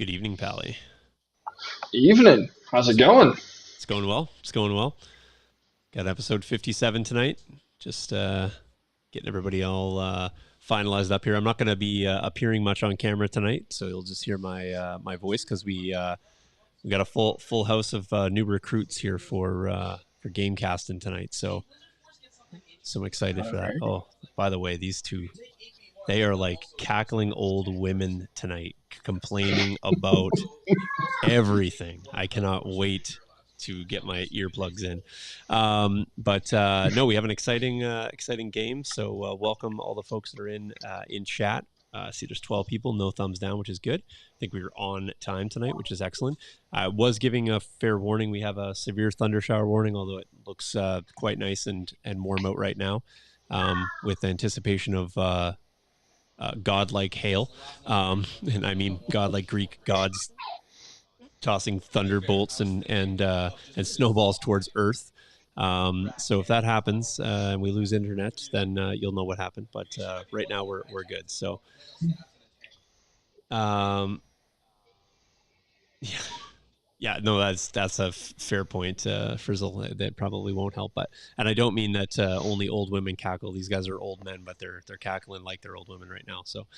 Good evening, Pally. Evening. How's it going? It's going well. It's going well. Got episode 57 tonight. Just getting everybody all finalized up here. I'm not going to be appearing much on camera tonight, so you'll just hear my voice because we got a full house of new recruits here for game casting tonight. So I'm excited All for that. right. Oh, by the way, these two, they are like cackling old women tonight, complaining about everything. I cannot wait to get my earplugs in. But no, we have an exciting game. So welcome all the folks that are in chat. See, there's 12 people, no thumbs down, which is good. I think we were on time tonight, which is excellent. I was giving a fair warning. We have a severe thunder shower warning, although it looks quite nice and warm out right now, with anticipation of godlike hail. And I mean godlike Greek gods tossing thunderbolts and snowballs towards Earth. So if that happens and we lose internet, then you'll know what happened. But right now we're good. So um, yeah. Yeah, no, that's a fair point, Frizzle. That probably won't help, and I don't mean that only old women cackle. These guys are old men, but they're cackling like they're old women right now. So,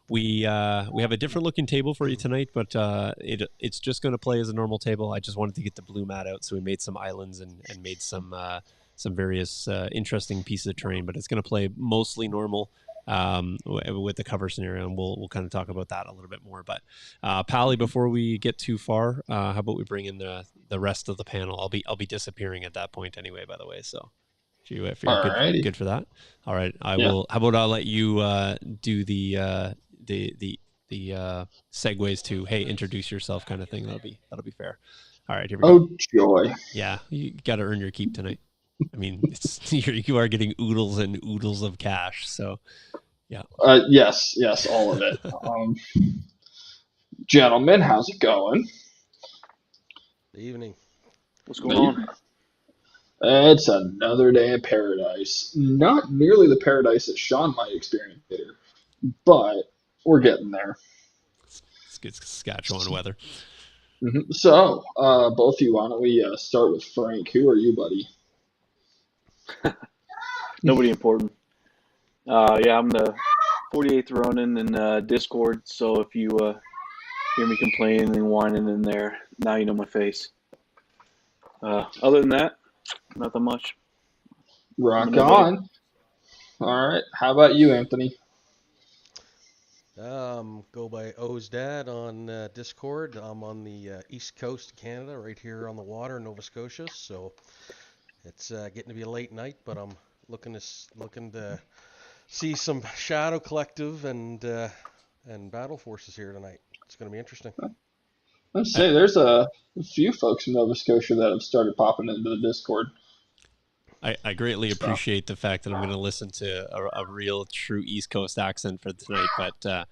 we have a different looking table for you tonight, but it's just going to play as a normal table. I just wanted to get the blue mat out, so we made some islands and made some various interesting pieces of terrain. But it's going to play mostly normal. With the cover scenario, and we'll kind of talk about that a little bit more. But Pally, before we get too far, how about we bring in the rest of the panel? I'll be disappearing at that point anyway. By the way, so if you're All righty. good for that, all right. I Yeah. will. How about I'll let you do the segues to hey, introduce yourself kind of thing. That'll be fair. All right, here we go. Oh joy. Yeah, you got to earn your keep tonight. I mean, you are getting oodles and oodles of cash. So, yeah. Yes, all of it. Gentlemen, how's it going? Good evening. What's going on? It's another day in paradise. Not nearly the paradise that Sean might experience later, but we're getting there. It's good Saskatchewan weather. So, both of you, why don't we start with Frank? Who are you, buddy? Nobody important. Yeah, I'm the 48th Ronin in Discord, so if you hear me complaining and whining in there, now you know my face. Other than that, nothing much. Rock Nobody. on. All right. How about you, Anthony? Go by O's dad on Discord. I'm on the east coast of Canada, right here on the water in Nova Scotia. So it's getting to be a late night, but I'm looking to see some Shadow Collective and Battle Forces here tonight. It's going to be interesting. I'd say there's a few folks in Nova Scotia that have started popping into the Discord. I greatly appreciate the fact that I'm going to listen to a real, true East Coast accent for tonight, but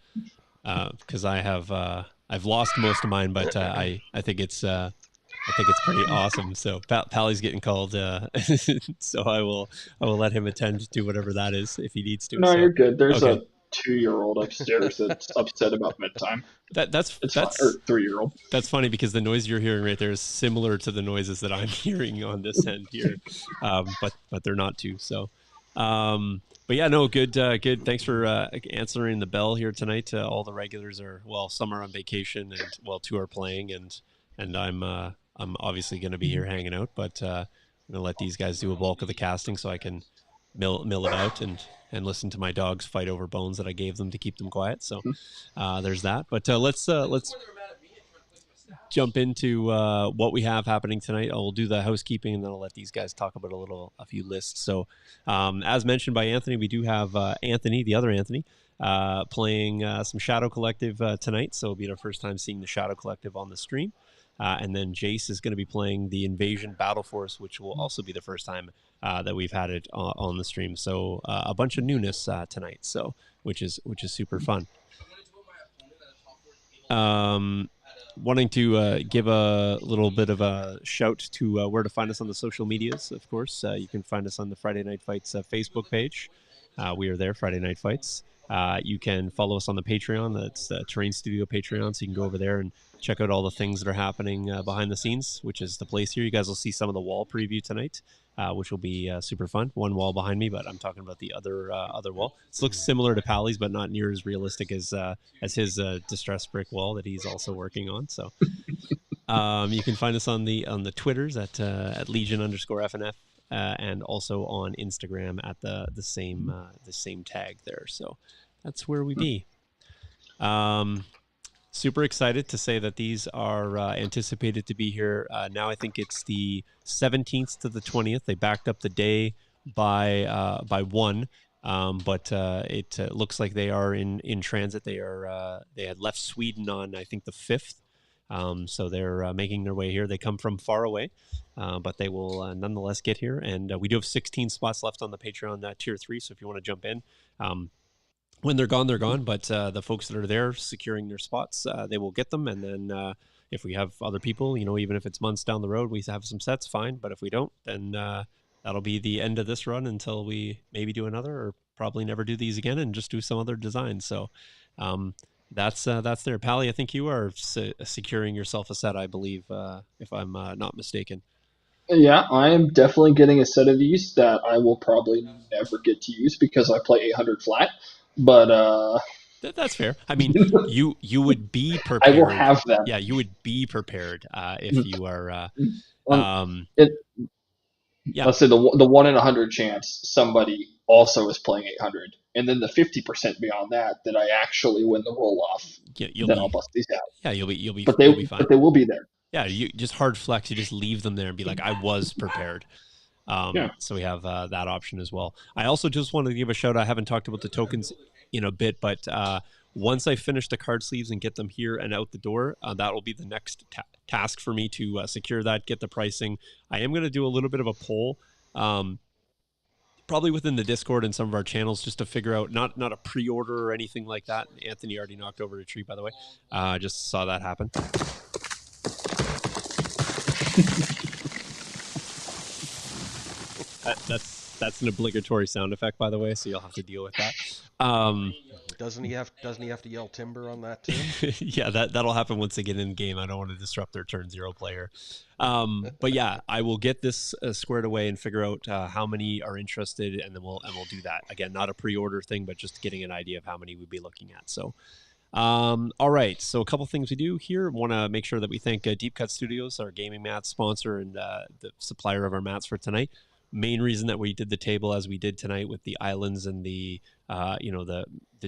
because I've lost most of mine, but I think it's pretty awesome. So Pally's getting called, so I will let him attend to whatever that is if he needs to. No, so, you're good. There's okay. a 2-year-old upstairs that's upset about bedtime. That's Fine. Or 3-year-old. That's funny because the noise you're hearing right there is similar to the noises that I'm hearing on this end here, but they're not too. So, but yeah, no, good. Thanks for answering the bell here tonight. All the regulars some are on vacation, and 2 are playing, and I'm obviously going to be here hanging out, but I'm going to let these guys do a bulk of the casting so I can mill it out and listen to my dogs fight over bones that I gave them to keep them quiet. So there's that. But let's jump into what we have happening tonight. I'll do the housekeeping, and then I'll let these guys talk about a few lists. So as mentioned by Anthony, we do have Anthony, the other Anthony, playing some Shadow Collective tonight. So it'll be our first time seeing the Shadow Collective on the stream. And then Jace is going to be playing the Invasion Battle Force, which will also be the first time that we've had it on the stream. So a bunch of newness tonight, so which is super fun. Wanting to give a little bit of a shout to where to find us on the social medias. Of course, you can find us on the Friday Night Fights Facebook page. We are there, Friday Night Fights. You can follow us on the Patreon. That's the TerrainStudio Patreon, so you can go over there and check out all the things that are happening behind the scenes, which is the place here. You guys will see some of the wall preview tonight, which will be super fun. One wall behind me, but I'm talking about the other wall. This looks similar to Pally's, but not near as realistic as his distress brick wall that he's also working on. So you can find us on the Twitters at Legion_FNF. And also on Instagram at the same tag there. So that's where we be. Super excited to say that these are anticipated to be here. Now I think it's the 17th to the 20th. They backed up the day by one, but it looks like they are in transit. They had left Sweden on I think the 5th. So they're making their way here. They come from far away, but they will nonetheless get here. And we do have 16 spots left on the Patreon tier 3. So if you want to jump in, when they're gone, they're gone. But the folks that are there securing their spots, they will get them. And then if we have other people, even if it's months down the road, we have some sets, fine. But if we don't, then that'll be the end of this run until we maybe do another, or probably never do these again and just do some other design. So that's there. Pally, I think you are securing yourself a set, I believe, if I'm not mistaken. Yeah, I am definitely getting a set of these that I will probably never get to use because I play 800 flat. But that's fair. I mean, you would be prepared. I will have them. Yeah, you would be prepared if you are. Yeah. Let's say the 1 in 100 chance somebody also is playing 800, and then the 50% beyond that I actually win the roll off. Yeah, I'll bust these out. Yeah, you'll be. But you'll be fine. But they will be there. Yeah, you just hard flex. You just leave them there and be like, I was prepared. So we have that option as well. I also just wanted to give a shout out. I haven't talked about the tokens in a bit, but once I finish the card sleeves and get them here and out the door, that will be the next task for me to secure that, get the pricing. I am going to do a little bit of a poll, probably within the Discord and some of our channels, just to figure out, not a pre-order or anything like that. Anthony already knocked over a tree, by the way. Just saw that happen. That's an obligatory sound effect, by the way, so you'll have to deal with that. Doesn't he have to yell timber on that too? Yeah, that'll happen once they get in game. I don't want to disrupt their turn 0 player. But yeah, I will get this squared away and figure out how many are interested, and then we'll do that. Again, not a pre-order thing, but just getting an idea of how many we'd be looking at. So all right, so a couple things we do here. Want to make sure that we thank Deep Cut Studios, our gaming mats sponsor and the supplier of our mats for tonight. Main reason that we did the table as we did tonight with the islands and the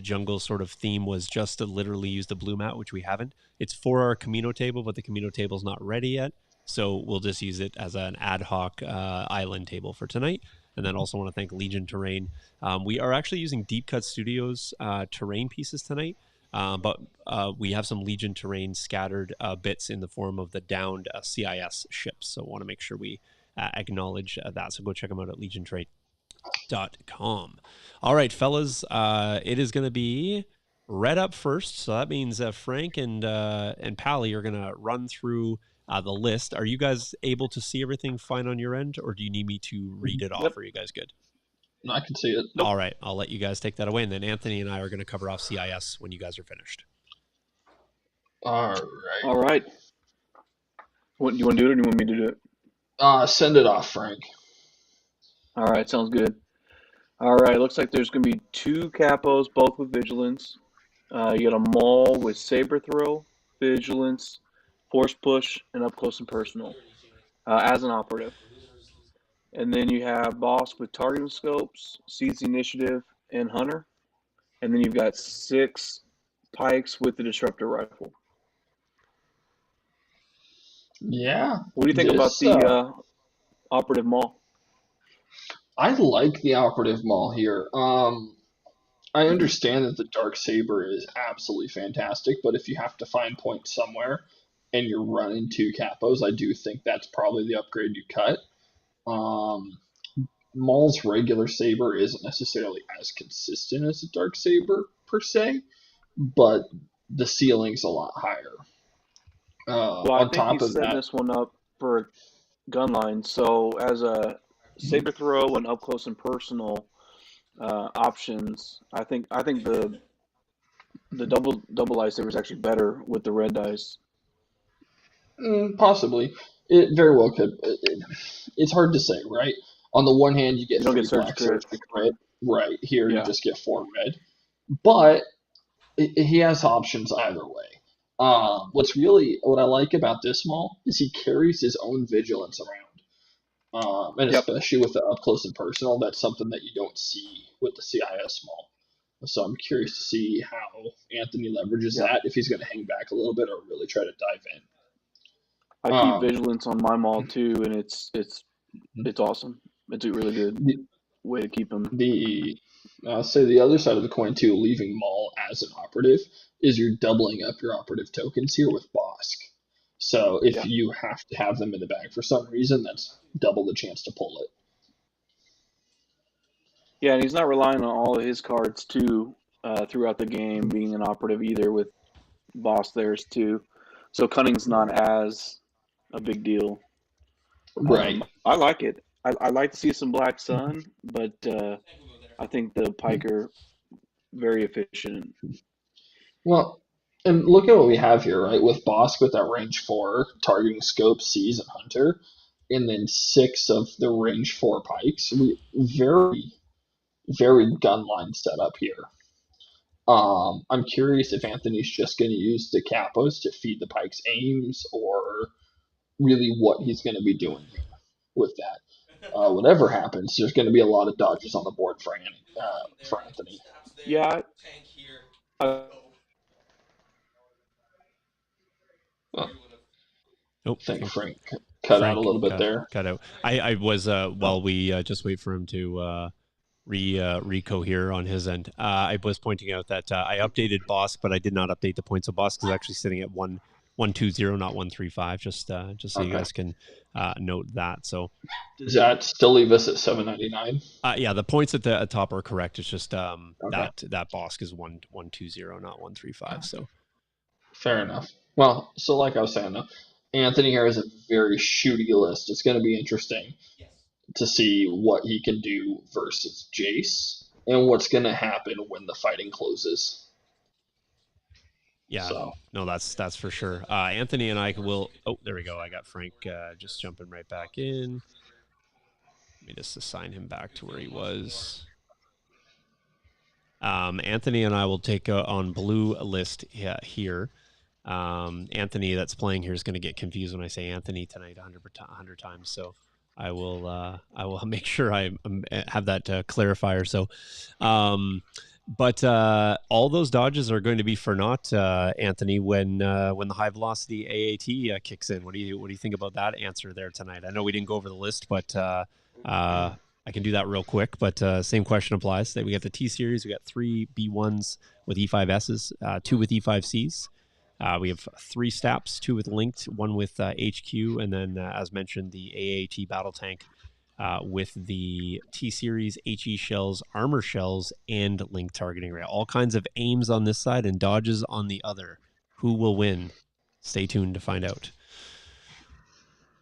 jungle sort of theme was just to literally use the blue mat, which we haven't. It's for our Camino table, but the Camino table's not ready yet, so we'll just use it as an ad hoc island table for tonight. And then also want to thank Legion Terrain. We are actually using Deep Cut Studios terrain pieces tonight. But we have some Legion Terrain scattered bits in the form of the downed CIS ships. So want to make sure we acknowledge that. So go check them out at legiontrade.com. All right, fellas, it is going to be Red up first. So that means Frank and Pally are going to run through the list. Are you guys able to see everything fine on your end, or do you need me to read it off? Yep. Are you guys good? I can see it. Nope. All right, I'll let you guys take that away, and then Anthony and I are going to cover off CIS when you guys are finished. All right. What do you want to do it, or do you want me to do it? Send it off, Frank. All right, sounds good. All right, looks like there's going to be 2 capos, both with vigilance. You got a Maul with saber throw, vigilance, force push, and up close and personal as an operative. And then you have Boss with targeting scopes, seize the initiative, and hunter. And then you've got 6 Pykes with the disruptor rifle. Yeah. What do you think about the operative Maul? I like the operative Maul here. I understand that the dark saber is absolutely fantastic, but if you have to find points somewhere and you're running 2 capos, I do think that's probably the upgrade you cut. Maul's regular saber isn't necessarily as consistent as the dark saber per se, but the ceiling's a lot higher. I think he's setting this one up for gun line. So as a saber throw and up close and personal, options. I think the double lightsaber is actually better with the red dice. Possibly. It very well could. It's hard to say, right? On the one hand, you You get don't get three surge black surge crits. crit. Right here, you Yeah, just get four red. But he has options either way. What I like about this Maul is he carries his own vigilance around, and yep, especially with the up close and personal, that's something that you don't see with the CIS Maul. So I'm curious to see how Anthony leverages yep. that if he's going to hang back a little bit or really try to dive I in. keep vigilance on my maul too, and it's awesome. It's a really good The, way to keep them. the say the other side of the coin too, leaving Maul as an operative, is you're doubling up your operative tokens here with Bosk. So if Yeah, you have to have them in the bag for some reason, that's double the chance to pull it. yeah, and he's not relying on all of his cards too throughout the game being an operative either with boss theirs too. So cunning's not as a big deal. Right. I like it. I like to see some Black Sun, but I think the Pike are very efficient. Well, and look at what we have here, right? With Bosk with that range four targeting scope, Seize, and Hunter, and then six of the range four pikes. We very very gun line setup here. I'm curious if Anthony's just going to use the capos to feed the Pike's aims, or really what he's going to be doing here with that. Whatever happens, there's going to be a lot of dodges on the board for Anthony. Yeah, I, Well, Nope, I I think think Frank cut out a Frank little bit there. cut out. I was Oh, while we just wait for him to recohere on his end. I was pointing out that I updated Bosk, but I did not update the points. So Bosk is actually sitting at 120, not 135. Just so you okay. guys can note that. So Does that still leave us at 799? yeah, the points at the top are correct. It's just Okay, that Bosk is 120, not 135. So fair enough. Well, so like I was saying though, Anthony here is a very shooty list. It's going to be interesting to see what he can do versus Jace and what's going to happen when the fighting closes. yeah, So, no, that's for sure. Anthony and I will. Oh, there we go. I got Frank just jumping right back in. Let me just assign him back to where he was. Anthony and I will take on blue list here. Anthony that's playing here is going to get confused when I say Anthony tonight 100 times. So I will make sure I have that clarifier. So, but all those dodges are going to be for naught, Anthony, when the high velocity AAT kicks in. What do you think about that answer there tonight? I know we didn't go over the list, but I can do that real quick. But same question applies. We got the T series. We got 3 B1s with E5Ss, 2 with E5Cs. We have 3 STAPs, 2 with linked, 1 with HQ, and then, as mentioned, the AAT battle tank with the T series, HE shells, armor shells, and link targeting. Right, all kinds of aims on this side and dodges on the other. Who will win? Stay tuned to find out.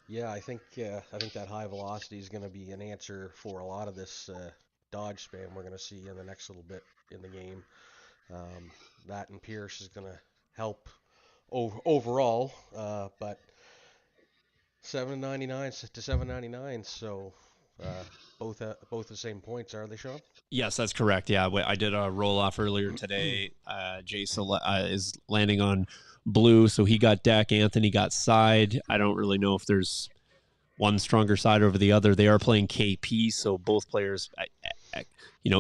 Yeah, I think that high velocity is going to be an answer for a lot of this dodge spam we're going to see in the next little bit in the game. That and Pierce is going to help overall, but 799 to 799, so both the same points, are they, Sean? Yes, that's correct. Yeah, I did a roll off earlier today. Jace is landing on blue, so he got deck. Anthony got side. I don't really know if there's one stronger side over the other. They are playing KP, so both players,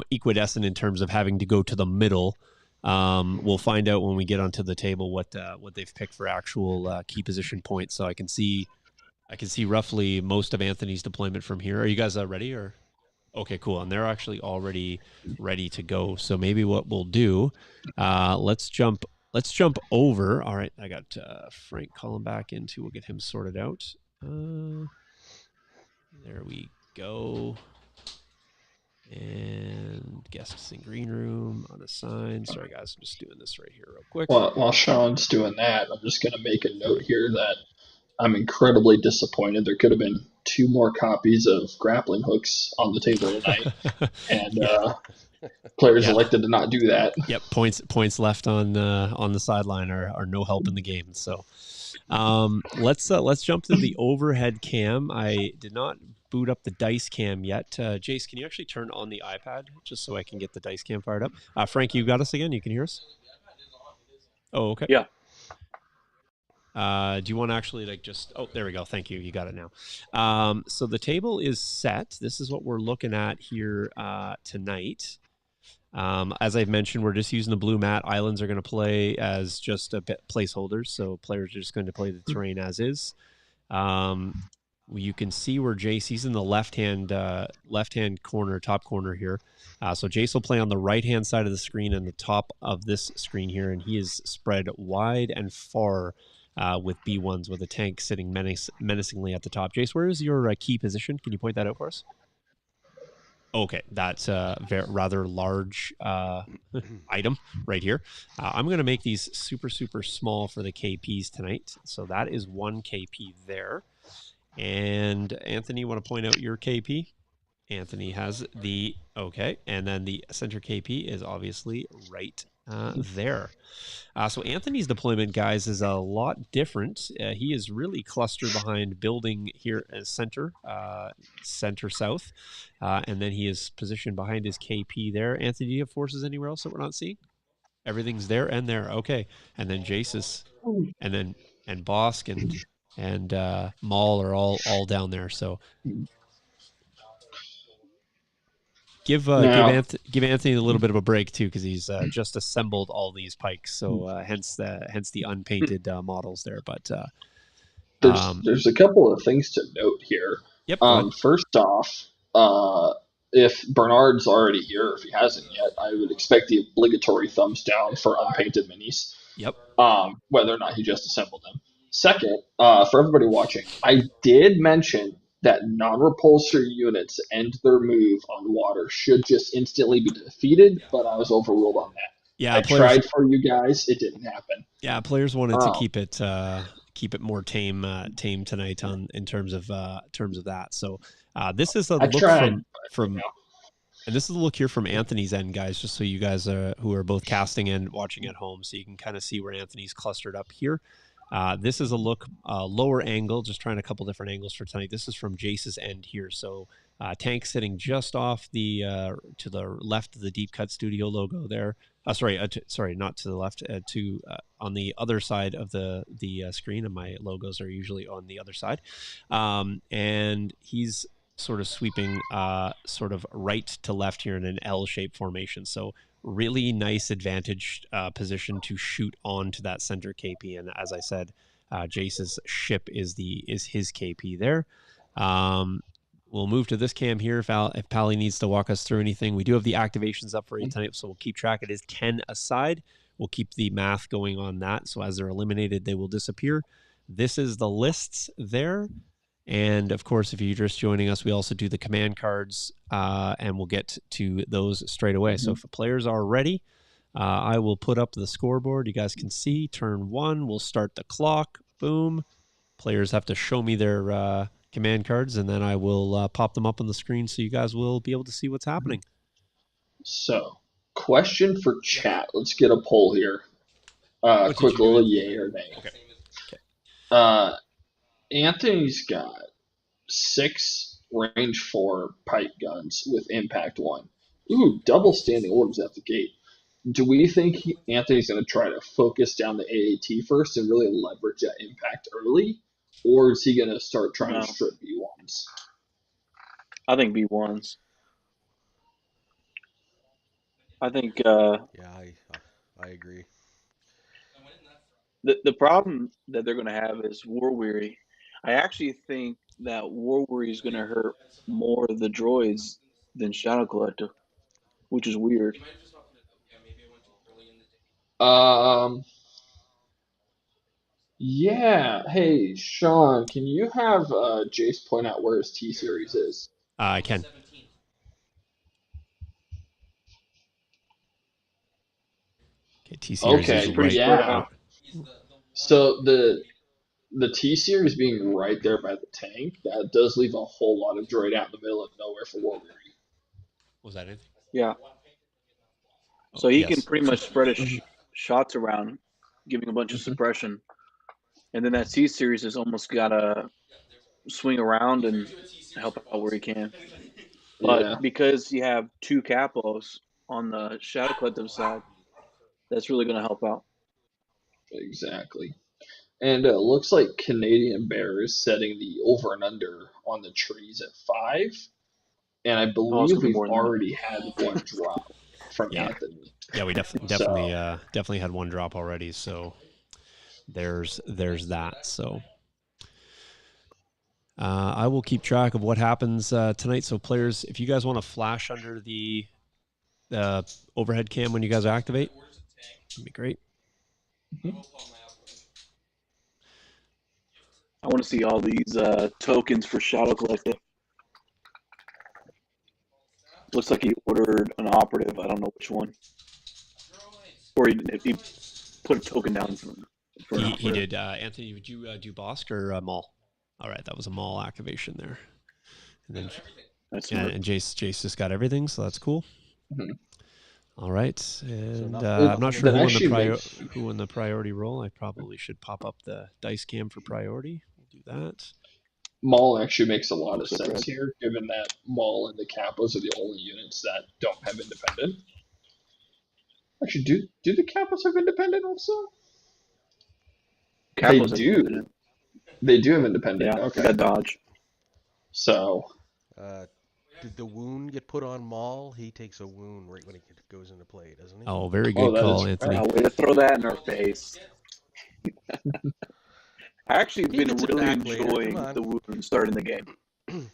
equidistant in terms of having to go to the middle. We'll find out when we get onto the table what they've picked for actual key position points. So I can see roughly most of Anthony's deployment from here. Are you guys ready or? Okay, cool. And they're actually already ready to go. So maybe what we'll do, let's jump over. All right, I got Frank calling back in too. We'll get him sorted out. There we go. And guests in green room unassigned. Sorry guys, I'm just doing this right here real quick. while Sean's doing that, I'm just going to make a note here that I'm incredibly disappointed. There could have been 2 more copies of grappling hooks on the table tonight, and Yeah, players yeah, elected to not do that. yep. Points left on the sideline are no help in the game. So let's jump to the overhead cam. I did not boot up the dice cam yet. Jace, can you actually turn on the iPad just so I can get the dice cam fired up? Frank, you got us again. You can hear us. Oh, okay. Yeah. Do you want to actually like just? Oh, there we go. Thank you. You got it now. So the table is set. This is what we're looking at here tonight. As I've mentioned, we're just using the blue mat. Islands are going to play as just a bit placeholders, so players are just going to play the terrain as is. You can see where Jace in the left hand corner, top corner here. So Jace will play on the right hand side of the screen and the top of this screen here, and he is spread wide and far with B1s with a tank sitting menacingly at the top. Jace, where is your key position? Can you point that out for us? Okay, that's a rather large item right here. I'm going to make these super, super small for the KPs tonight. So that is 1 KP there. And Anthony, you want to point out your KP? Anthony has the, okay. And then the center KP is obviously right there. So Anthony's deployment, guys, is a lot different. He is really clustered behind building here as center south. And then he is positioned behind his KP there. Anthony, do you have forces anywhere else that we're not seeing? Everything's there and there. Okay. And then Jace's, and Bosk and Maul are all down there. So give Now, Anthony a little bit of a break too, because he's just assembled all these pikes. So hence the unpainted models there. But there's a couple of things to note here. yep, go ahead. First off, if Bernard's already here, if he hasn't yet, I would expect the obligatory thumbs down for unpainted minis. Yep. Whether or not he just assembled them. Second, for everybody watching, I did mention that non-repulsor units end their move on water should just instantly be defeated, but I was overruled on that. Yeah, I tried for you guys; it didn't happen. Yeah, players wanted to keep it more tame tonight in terms of that. So this is a look from and this is a look here from Anthony's end, guys, just so you guys who are both casting and watching at home, so you can kind of see where Anthony's clustered up here. This is a look lower angle, just trying a couple different angles for tonight. This is from Jace's end here. So tank sitting just off the to the left of the Deep Cut Studio logo there. Sorry, not to the left. On the other side of the screen, and my logos are usually on the other side. And he's sort of sweeping sort of right to left here in an L-shaped formation. So really nice advantage position to shoot onto that center KP. And as I said, Jace's ship is his KP there. We'll move to this cam here if Pally needs to walk us through anything. We do have the activations up for you tonight, so we'll keep track. It is 10 aside. We'll keep the math going on that. So as they're eliminated, they will disappear. This is the lists there. And of course, if you're just joining us, we also do the command cards, and we'll get to those straight away. So if the players are ready, I will put up the scoreboard. You guys can see turn 1. We'll start the clock. Boom. Players have to show me their command cards, and then I will pop them up on the screen so you guys will be able to see what's happening. So, question for chat. Let's get a poll here. Quick little yay or nay. Okay. Anthony's got 6 range 4 pipe guns with impact 1. Ooh, double standing orders at the gate. Do we think Anthony's going to try to focus down the AAT first and really leverage that impact early? Or is he going to start trying to strip B1s? I think B1s. I think. Yeah, I agree. The problem that they're going to have is War Weary. I actually think that War Weary is going to hurt more of the droids than Shadow Collector, which is weird. Yeah. Hey, Sean, can you have Jace point out where his T series is? I can. Okay, T series is Okay, right. yeah. So the T series being right there by the tank, that does leave a whole lot of droid out in the middle of nowhere for Warrior. Was that anything? Yeah. Oh, So he can yes. pretty much spread his shots around, giving a bunch of suppression. And then that C series has almost got to swing around and help out where he can. But Yeah, because you have two capos on the Shadow Collective side, that's really going to help out. exactly. And it looks like Canadian Bear is setting the over and under on the trees at 5. And I Oh, it's believe going to be we've more than that. already had one drop from Yeah. Anthony. Yeah, we So, definitely had one drop already. So there's that. So I will keep track of what happens tonight. So players, if you guys want to flash under the overhead cam when you guys activate, that'd be great. I want to see all these tokens for Shadow Collective. Looks like he ordered an operative. I don't know which one. Or he put a token down for an He operative. did. Anthony, would you do Bosk or Maul? All right, that was a Maul activation there. And then and Jace just got everything, so that's cool. Mhm. All right, and nothing- I'm not sure That who won the priority role. I probably should pop up the dice cam for priority. We'll do that. Maul actually makes a lot of Looks like sense red. here, given that Maul and the Kappas are the only units that don't have independent. Actually, do the Kappas have independent also? Capos They do. They do have independent. Yeah, Okay. they got dodge. So, Did the wound get put on Maul? He takes a wound right when he goes into play, doesn't he? Oh, very good that call, is Anthony. right. Way to throw that in our face. I actually He been gets it really back later, enjoying come on. the wound starting the game.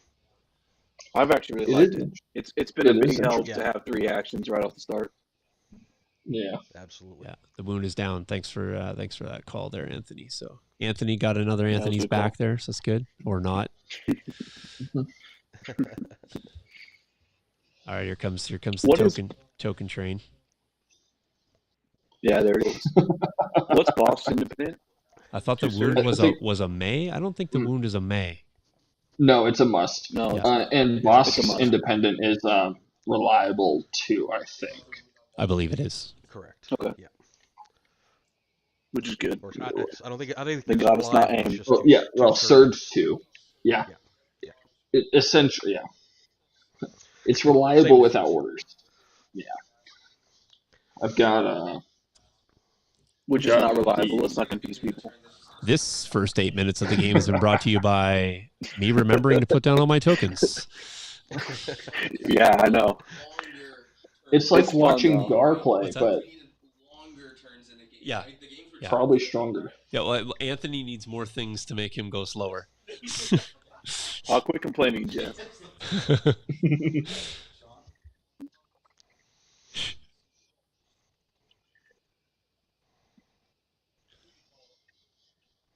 I've actually really It liked is- it. It's been a it is big help interesting. to have 3 actions right off the start. Yeah. Absolutely. Yeah, the wound is down. Thanks for that call there, Anthony. So Anthony got another Yeah, that was a Anthony's good back call. there, so that's good. Or not. All right, here comes the What is- token train. Yeah, there it is. What's boss independent? I thought the Two wound series? was a May. I don't think the wound is a May. No, it's a must. No, Yeah. And it's Bosk's a must. independent is reliable too, I think. I believe it is. Correct. Okay. Yeah. Which is good. Or, I don't think. Thank it's God it's not reliable, aimed. just Well, too- yeah. too Well, certain. Surge too. Yeah. Yeah. Essentially, yeah. It's reliable Same without difference. orders. Yeah. I've got Which is Yeah, not reliable. the- Let's not confuse people. This first 8 minutes of the game has been brought to you by me remembering to put down all my tokens. Yeah, I know. It's like It's fun, watching though. Gar play, What's that? but Yeah. Yeah. probably stronger. Yeah, well, Anthony needs more things to make him go slower. I'll quit complaining, Jeff.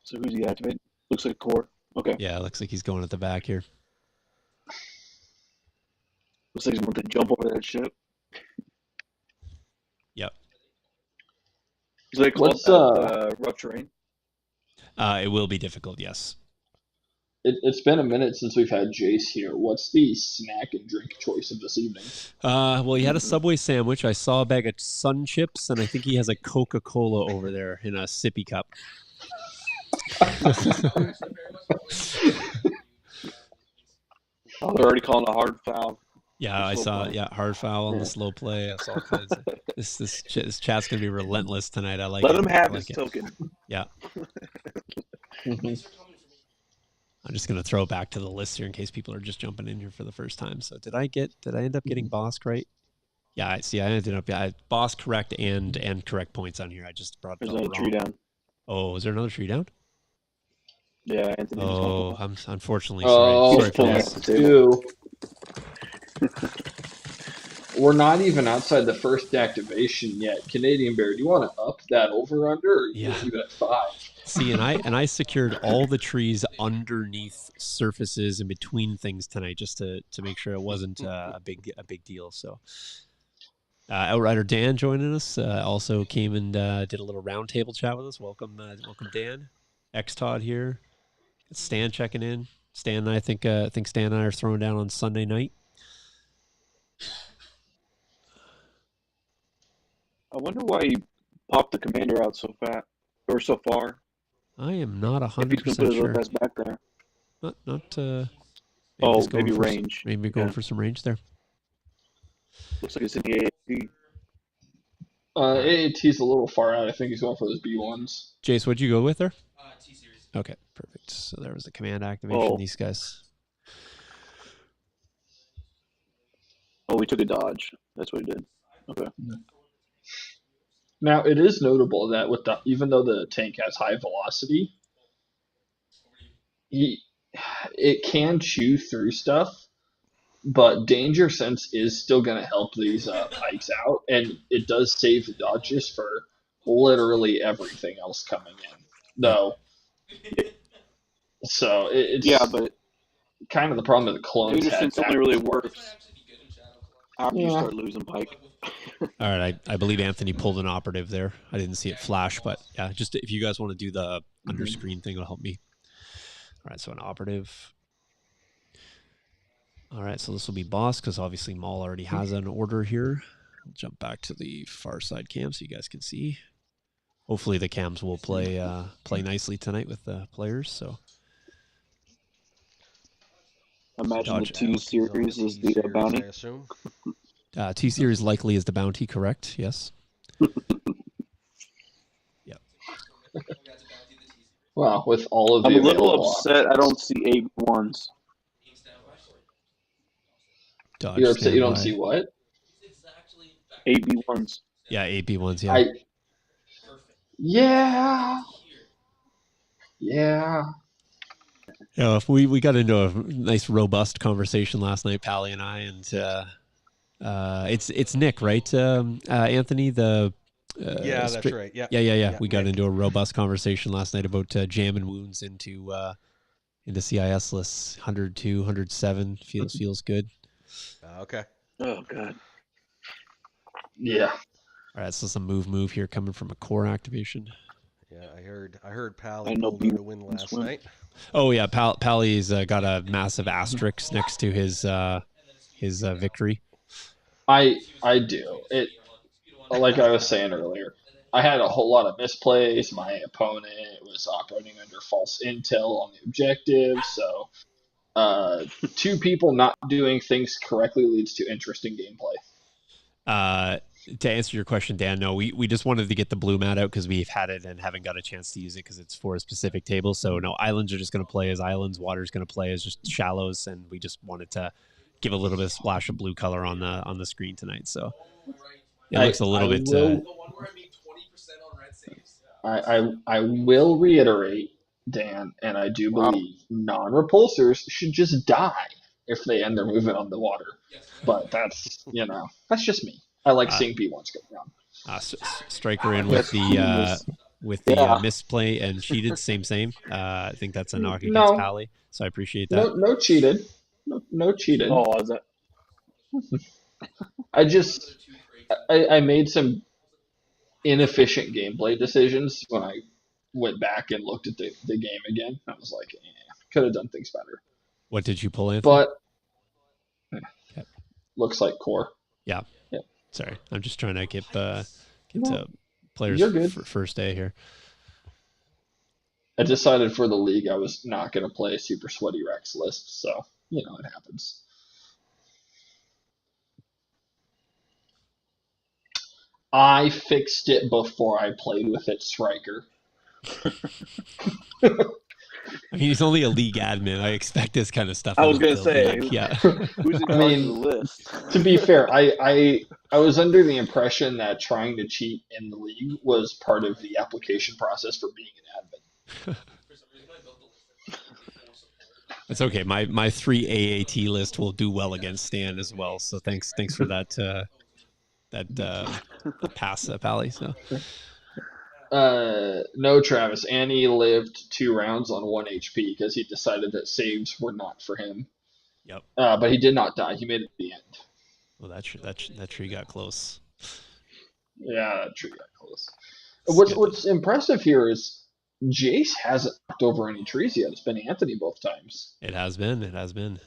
So who's he activating? Looks like core. Okay. Yeah, looks like he's going at the back here. Looks like he's going to jump over that ship. Yep. Is they call What's, that rough terrain? It will be difficult, yes. It's been a minute since we've had Jace here. What's the snack and drink choice of this evening? Well, he had a Subway sandwich. I saw a bag of Sun Chips, and I think he has a Coca-Cola over there in a sippy cup. Oh, they're already calling a hard foul. Yeah, I Slow saw. play. Yeah, hard foul on Yeah. the slow play. I saw all kinds of, this chat's gonna be relentless tonight. I like Let it. him have I his like it. token. Yeah, Mhm. I'm just gonna throw it back to the list here in case people are just jumping in here for the first time. So did I end up getting Bosk right? Yeah, I see. I ended up Bosk correct and correct points on here. I just brought it There's up another wrong. tree down. Oh, is there another tree down? Yeah, Anthony. Oh, I'm unfortunately Oh, sorry for that's this. the table. We're not even outside the first activation yet. Canadian Bear, do you want to up that over under, or you Yeah. just leave it at 5? See, and I secured all the trees underneath surfaces and between things tonight just to make sure it wasn't a big deal. So, Outrider Dan joining us also came and did a little roundtable chat with us. Welcome, Dan. X Todd here. Stan checking in. Stan, I think Stan and I are throwing down on Sunday night. I wonder why he popped the commander out so fat or so far. I am not If he's gonna put 100% his sure. other guys back there. Maybe Range. Maybe going for some range there. Looks like it's in the AAT. AAT's a little far out. I think he's going for those B1s. Jace, what'd you go with there? T-Series. Okay, perfect. So there was the command activation. These guys. Oh, we took a dodge. That's what he did. Okay. Now, it is notable that even though the tank has high velocity, it can chew through stuff, but danger sense is still going to help these pikes out, and it does save the dodges for literally everything else coming in. Though, so it's but kind of the problem that the clones danger had. sense only really works after you Yeah. start losing Pike. All right, I believe Anthony pulled an operative there. I didn't see it flash, but yeah, just if you guys want to do the under screen thing, it'll help me. All right, so an operative. All right, so this will be boss because obviously Maul already has an order here. I'll jump back to the far side cam so you guys can see. Hopefully the cams will play nicely tonight with the players. So Imagine the T-Series is the bounty. I assume. T-Series likely is the bounty, correct? Yes. Yep. Well, with all of the I'm a little available upset I don't see AB1s. Dodge You're upset you don't standby. see what? AB1s. Yeah, AB1s, yeah. Yeah. Yeah. Yeah, if we got into a nice robust conversation last night, Pally and I, and it's Nick, right? Anthony, the yeah, that's right. Yeah. We got into a robust conversation last night about jamming wounds into CIS lists. 102, 107 feels good. Okay. Oh god. Yeah. All right, so some move here coming from a core activation. Yeah, I heard Pally pulled out a win last night. Oh yeah, Pally's got a massive asterisk next to his victory. I do. It, like I was saying earlier, I had a whole lot of misplays. My opponent was operating under false intel on the objective, so two people not doing things correctly leads to interesting gameplay. To answer your question, Dan, no, we just wanted to get the blue mat out because we've had it and haven't got a chance to use it because it's for a specific table. So no, islands are just going to play as islands. Water's going to play as just shallows, and we just wanted to give a little bit of splash of blue color on the screen tonight. So it looks a little bit. I will reiterate, Dan, and I do believe non-repulsors should just die if they end their movement on the water. But that's just me. I like seeing P1s go down. Striker in with the misplay and cheated, same. I think that's a knock against Pally, so I appreciate that. No cheated. No cheated. Oh, is that? I made some inefficient gameplay decisions when I went back and looked at the game again. I was like, could have done things better. What did you pull, Anthony? But looks like core. Yeah. Sorry, I'm just trying to get to players for first day here. I decided for the league I was not going to play a super sweaty Rex list, so it happens. I fixed it before I played with it, Striker. I mean, he's only a league admin. I expect this kind of stuff. I was going to say, yeah. Who's in charge of the list? To be fair, I was under the impression that trying to cheat in the league was part of the application process for being an admin. It's okay. My 3 AAT list will do well against Stan as well. So thanks for that pass, Pally. So. No, Travis. Annie lived 2 rounds on 1 HP because he decided that saves were not for him. Yep. But he did not die. He made it to the end. Well, that tree got close. Yeah, that tree got close. What's impressive here is Jace hasn't knocked over any trees yet. It's been Anthony both times. It has been. It has been.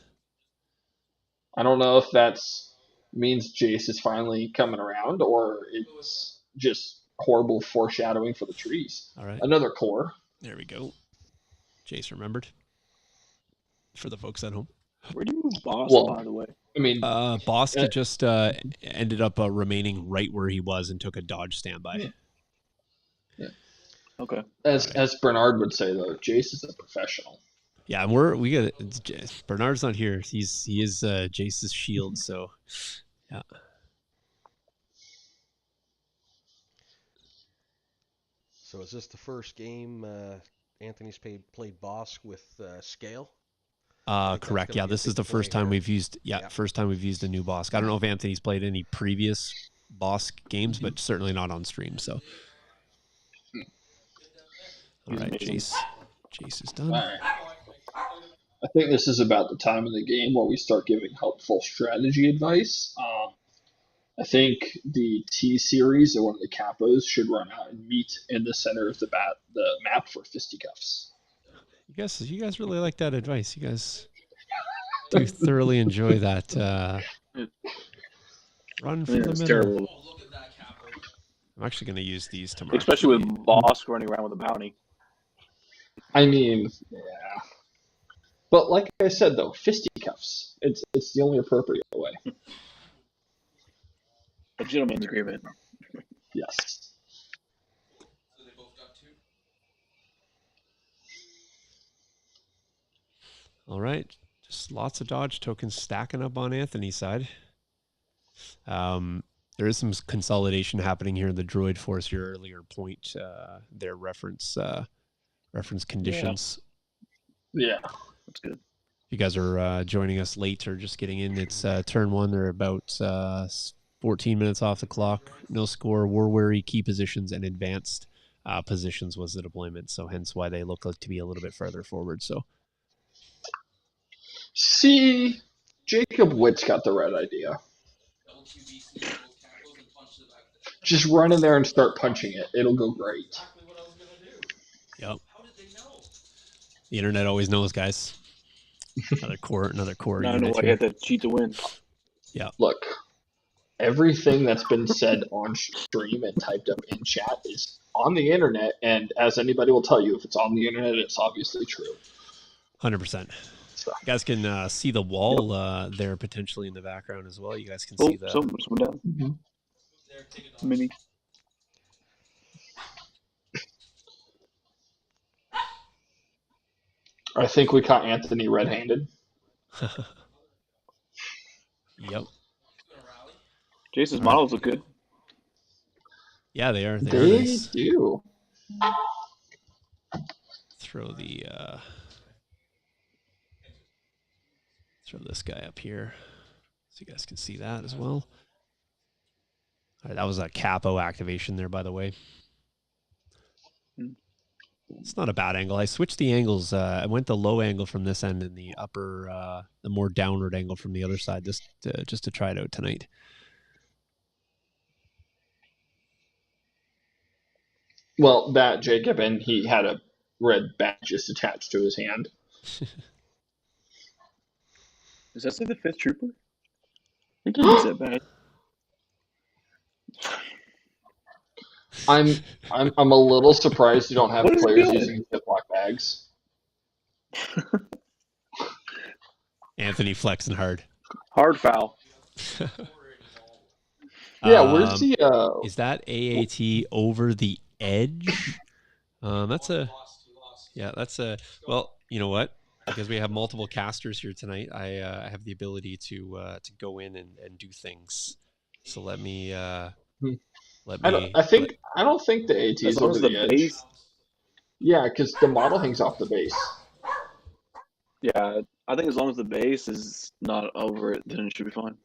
I don't know if that's means Jace is finally coming around or it's just horrible foreshadowing for the trees. All right. Another core. There we go. Jace remembered. For the folks at home. Where do you move Boss, Well, by the way? I mean, Bosk had just ended up remaining right where he was and took a dodge standby. yeah. Okay. As Bernard would say though, Jace is a professional. Yeah, and we got Bernard's not here. He is Jace's shield, so yeah. So is this the first game Anthony's played Boss with Scale? Correct. Yeah, this is the first time we've used. First time we've used a new Bosk. I don't know if Anthony's played any previous Bosk games, but certainly not on stream. So, all right, Jace is done. All right. I think this is about the time in the game where we start giving helpful strategy advice. I think the T series or one of the capos should run out and meet in the center of the map for fisticuffs. You guys really like that advice. You guys do thoroughly enjoy that. Run for the middle. Terrible. I'm actually going to use these tomorrow. Especially with Boss running around with a bounty. I mean, yeah. But like I said, though, fisticuffs. It's the only appropriate way. A gentleman's agreement. Yes. All right. Just lots of dodge tokens stacking up on Anthony's side. There is some consolidation happening here in the droid force. Your earlier point, their reference conditions. Yeah. That's good. If you guys are joining us late or just getting in, it's turn one. They're about 14 minutes off the clock. No score. War weary, key positions, and advanced positions was the deployment. So hence why they look like to be a little bit further forward. So. See, Jacob Witt's got the right idea. Just run in there and start punching it. It'll go great. Yep. The internet always knows, guys. Another core I unit know why you had to cheat to win. Yeah. Look, everything that's been said on stream and typed up in chat is on the internet, and as anybody will tell you, if it's on the internet, it's obviously true. 100%. So. You guys can see the wall there potentially in the background as well. You guys can see the. Someone down. Mm-hmm. Mini. I think we caught Anthony red-handed. Yep. Jason's models look good. Yeah, they are. They are nice. do. Throw this guy up here so you guys can see that as well. All right, that was a capo activation there, by the way. It's not a bad angle. I switched the angles. I went the low angle from this end and the upper, the more downward angle from the other side, just to try it out tonight. Well, that Jacob, and he had a red badge just attached to his hand. Does that say the 5th Trooper? I think he needs that badge. I'm a little surprised you don't have players using Ziploc bags. Anthony flexing hard. Hard foul. Yeah, where's the is that AAT over the edge? That's a well, you know what? Because we have multiple casters here tonight, I have the ability to go in and do things. So let me I don't think the AT is over the edge. Base. Yeah, because the model hangs off the base. Yeah, I think as long as the base is not over it, then it should be fine.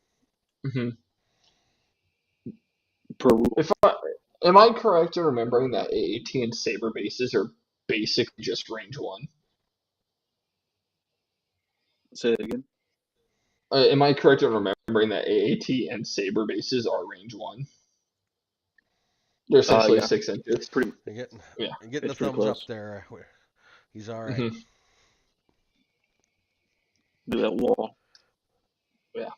Mm-hmm. Per rule. Am I correct in remembering that AAT and Saber bases are basically just range 1? Say it again. Am I correct in remembering that AAT and Saber bases are range 1? They're essentially Yeah. 6 inches. It's pretty. You're getting, Yeah. you're getting the It's pretty thumbs up close. there. He's all right. Mhm. Look at that wall. Yeah.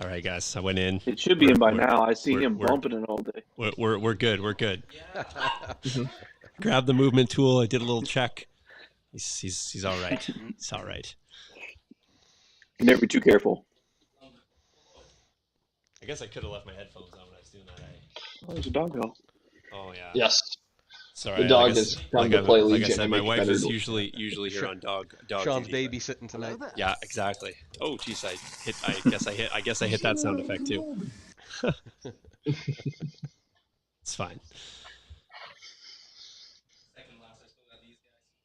All right, guys. I went in. It should be in by now. I see we're- him we're- bumping it all day. We're good. We're good. Mhm. Grab the movement tool. I did a little check. He's all right. He's all right. Never be too careful. I guess I could have left my headphones on when I was doing that. Oh, there's a dog bell. Oh yeah. Yes. Sorry. The dog like has come to play like I Legion said, and my make wife better is decisions. usually here on dog Sean's duty, but- babysitting tonight. Yeah, exactly. Oh, geez, I guess I hit that sound effect too. It's fine.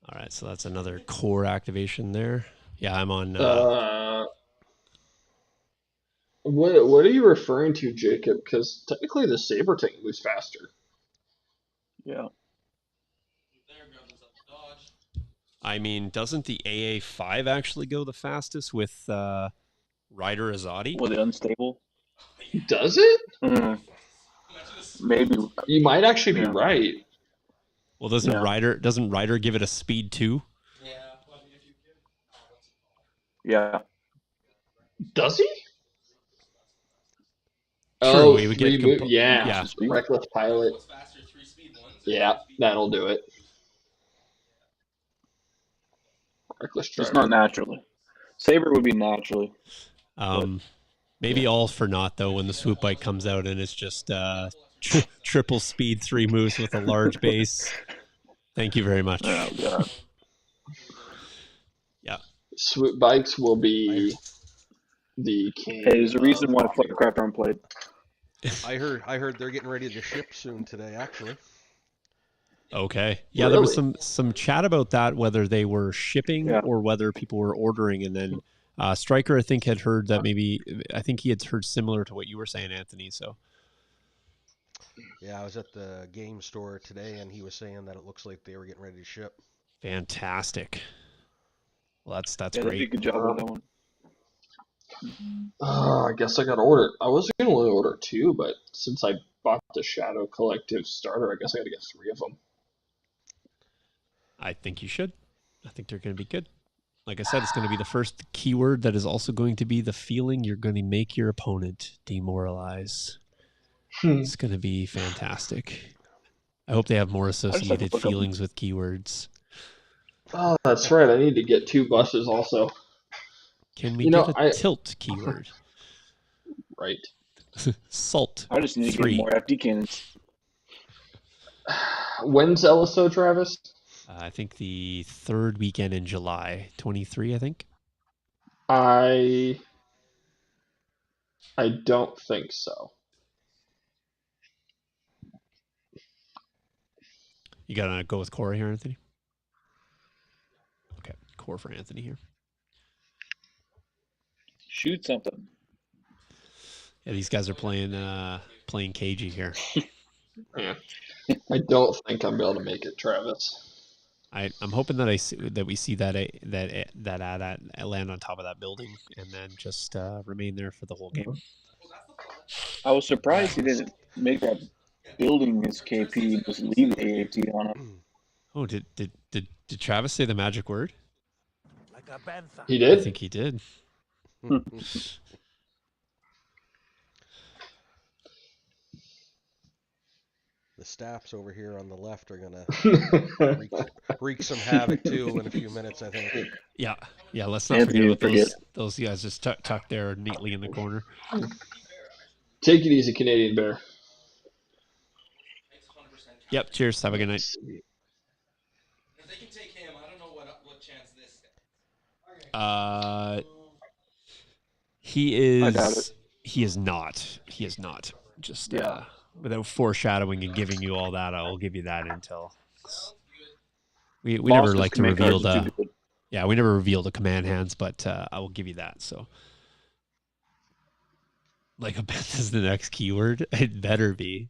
All right, so that's another core activation there. Yeah, I'm on. What are you referring to, Jacob? Because technically the Saber tank moves faster. Yeah. I mean, doesn't the AA5 actually go the fastest with Ryder Azadi? Was it unstable? Does it? Maybe. You might actually be Yeah. right. Well, doesn't Yeah. Ryder give it a speed too? Yeah. Does he? True, Oh, we would get three compo- yeah. yeah. Reckless pilot. Yeah, that'll do it. Reckless Just driver. not naturally. Saber would be naturally. Maybe all for naught though when the swoop bike comes out and it's just triple speed 3 moves with a large base. Thank you very much. Oh, God. Yeah. Swoop bikes will be the king. Hey, there's a reason of why popular. Flightcraft aren't played. I heard they're getting ready to ship soon today, actually. Okay. Yeah, there was Really? some chat about that, whether they were shipping Yeah. or whether people were ordering. And then Stryker, I think, had heard that I think he had heard similar to what you were saying, Anthony. So Yeah, I was at the game store today, and he was saying that it looks like they were getting ready to ship. fantastic. Well, that's Yeah, they did a great. good job on that one. I guess I got to order. I was going to only order 2, but since I bought the Shadow Collective starter, I guess I got to get 3 of them. I think you should. I think they're going to be good. Like I said, it's going to be the first keyword that is also going to be the feeling you're going to make your opponent demoralize. It's going to be fantastic. I hope they have more associated look up- feelings with keywords. Oh, that's right. I need to get 2 buses also. Can we You know, get a tilt keyword? Right. Salt. I just need to 3. get more FD cannons. When's LSO, Travis? I think the 3rd weekend in July, 23, I think. I don't think so. You got to go with core here, Anthony? Okay, core for Anthony here. Shoot something. Yeah, these guys are playing cagey here. Yeah. I don't think I'm able to make it, Travis. I'm hoping that we see that ad land on top of that building and then just remain there for the whole game. I was surprised he didn't make that building his KP, just leave the AAT on it. Oh, did Travis say the magic word? He I did? think he did. The staffs over here on the left are gonna wreak some havoc too in a few minutes, I think. Yeah. Let's not Anthony forget didn't about those guys just tucked there neatly in the corner. Take it easy, Canadian Bear. Yep. Cheers. Have a good night. If they can take him, I don't know what chance this. He I doubt is. it. He is not. He is not. Just Yeah. without foreshadowing and giving you all that, I will give you that intel. We never Boston's like to command reveal cards are too the. good. Yeah, we never reveal the command hands, but I will give you that. So, like, a bet is the next keyword. It better be.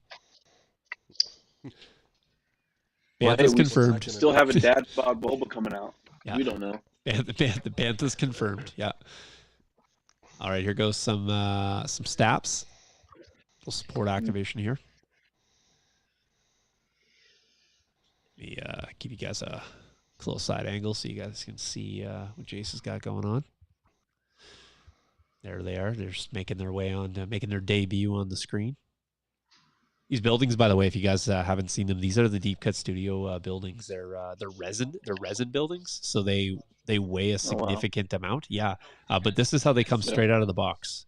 Well, Bantha's hey, we confirmed. Still have a Dad Bod Boba coming out. Yeah. We don't know. The Bantha's confirmed. Yeah. All right, here goes some staps. little support activation here. Let me give you guys a close side angle so you guys can see what Jace has got going on. There they are. They're just making their way on, making their debut on the screen. These buildings, by the way, if you guys haven't seen them, these are the Deep Cut Studio buildings. They're resin buildings, so they weigh a significant amount. Yeah, but this is how they come straight out of the box.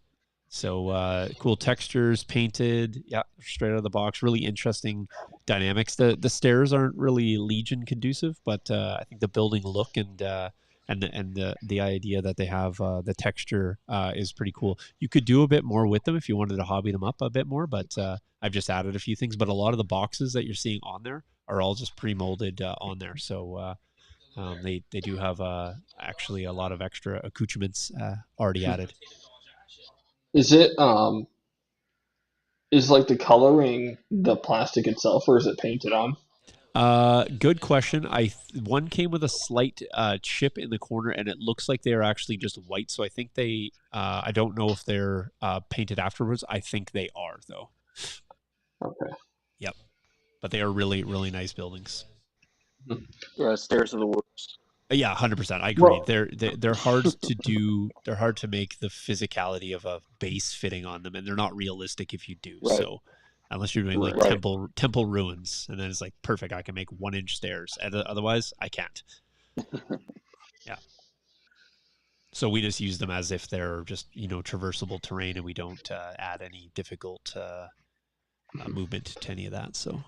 So cool textures, painted, yeah, straight out of the box. Really interesting dynamics. The stairs aren't really Legion conducive, but I think the building look and the idea that they have the texture is pretty cool. You could do a bit more with them if you wanted to hobby them up a bit more, but I've just added a few things. But a lot of the boxes that you're seeing on there are all just pre-molded on there. So they do have actually a lot of extra accoutrements already added. Is it is like the coloring the plastic itself, or is it painted on? Good question. One came with a slight chip in the corner, and it looks like they are actually just white. So I think they. I don't know if they're painted afterwards. I think they are, though. Okay. Yep. But they are really, really nice buildings. Yeah, stairs are the worst. Yeah, 100%. I agree. Well, they're hard to do. They're hard to make the physicality of a base fitting on them, and they're not realistic if you do. Right. So unless you're doing like Right. temple ruins, and then it's like perfect. I can make 1-inch stairs, and otherwise I can't. Yeah. So we just use them as if they're just traversable terrain, and we don't add any difficult movement to any of that. So.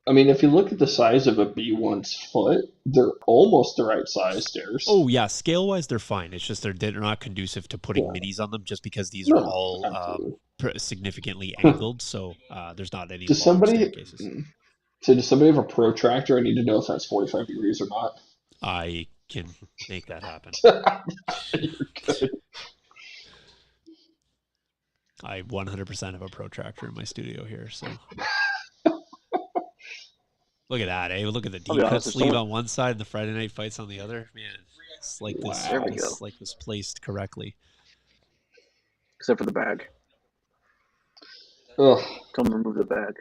I mean, if you look at the size of a B1's foot, they're almost the right size stairs. Oh yeah, scale wise they're fine. It's just they're not conducive to putting minis on them, just because these are all significantly angled. So there's not any long staircases. So does somebody have a protractor? I need to know if that's 45 degrees or not. I can make that happen. You're good. I 100% have a protractor in my studio here. So. Look at that, eh? Look at the deep cut sleeve on one side and the Friday Night Fights on the other. Man, it's like this placed correctly. Except for the bag. Ugh. Come remove the bag.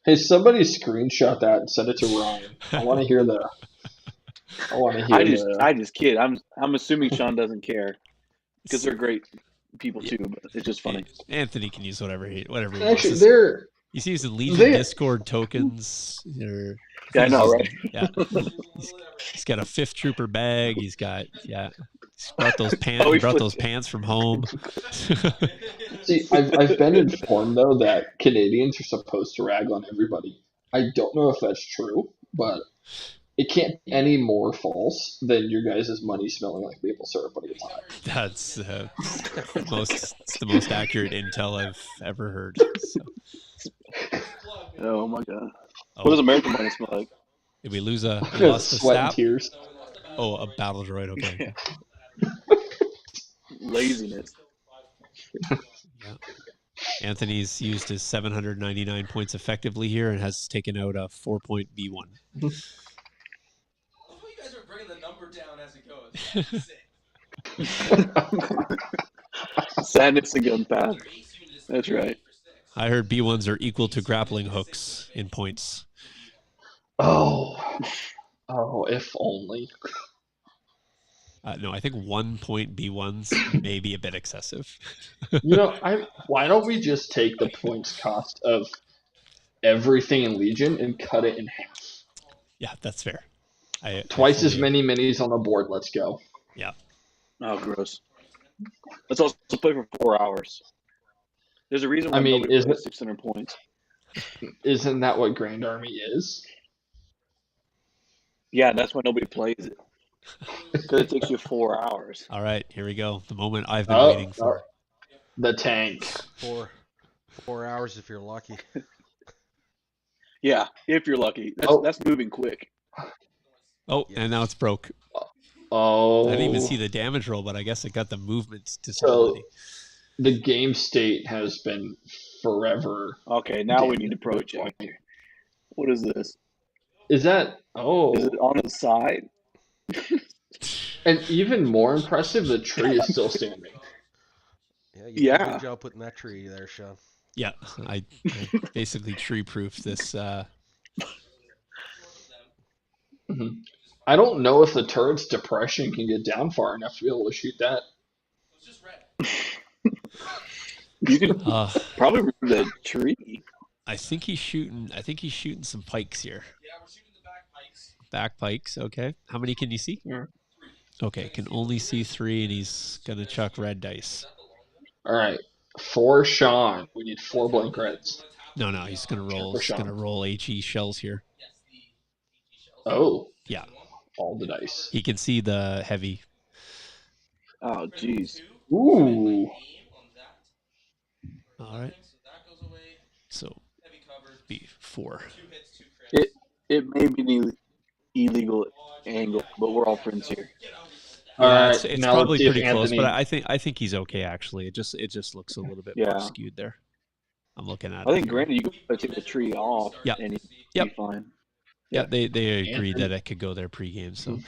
Hey, somebody screenshot that and send it to Ryan. I want to hear the. I just kid. I'm assuming Sean doesn't care because they're great people too. But it's just funny. Anthony can use whatever he Actually, wants. He's using Legion Discord tokens. Yeah, I know, right? Yeah. He's got a 5th Trooper bag. He's brought those pants. He brought those pants from home. See, I've been informed though that Canadians are supposed to rag on everybody. I don't know if that's true, but it can't be any more false than your guys' money smelling like maple syrup when it gets hot. That's the most accurate intel I've ever heard. So. Oh my god! What does American money smell like? Did we lose a sweat and tears? Oh, a battle droid. Okay. Laziness. Yeah. Anthony's used his 799 points effectively here and has taken out a 4-point B1. Hopefully you guys are bringing the number down as it goes. Sadness and gunpowder. That's right. I heard B1s are equal to grappling hooks in points. Oh, if only. No, I think 1-point B1s may be a bit excessive. Why don't we just take the points cost of everything in Legion and cut it in half? Yeah, that's fair. Twice as many minis on the board. Let's go. Yeah. Oh, gross. Let's also play for 4 hours. There's a reason why nobody plays 600 points. Isn't that what Grand Army is? Yeah, that's why nobody plays it. Because it takes you 4 hours. All right, here we go. The moment I've been waiting for. The tank. 4 hours if you're lucky. Yeah, if you're lucky. That's moving quick. Oh, yes. And now it's broke. Oh. I didn't even see the damage roll, but I guess it got the movement disability. So, the game state has been forever. Okay, now we need to project. What is this? Is that... Oh. Is it on the side? And even more impressive, the tree is still standing. Yeah, you did a good job putting that tree there, Sean. Yeah, I basically tree-proofed this. Mhm. I don't know if the turret's depression can get down far enough to be able to shoot that. It's just red. You could Uh, probably remove the tree. I think he's shooting. I think he's shooting some pikes here. Yeah, we're shooting the back pikes. Back pikes. Okay. How many can you see? Yeah. 3. Okay, can only see 3, and he's gonna chuck red dice. All right. For Sean, we need 4 blank reds. No, he's gonna roll. For He's gonna Sean. roll HE shells here. Yes, the HE shells. Oh, Yeah, all the dice. he can see the heavy. Oh, jeez. Ooh. All right. So that goes away. So Heavy cover. be 4. 2 hits, 2 crits. It may be an illegal angle, but we're all friends here. All Yeah, right. it's Now probably let's see if pretty close, Anthony. but I think he's okay actually. It just looks a little bit more Yeah. skewed there. I'm looking at I it think here. granted you could take the tree off Yeah. and he'd Yep. be fine. Yeah, they agreed Anthony. that it could go there pregame. So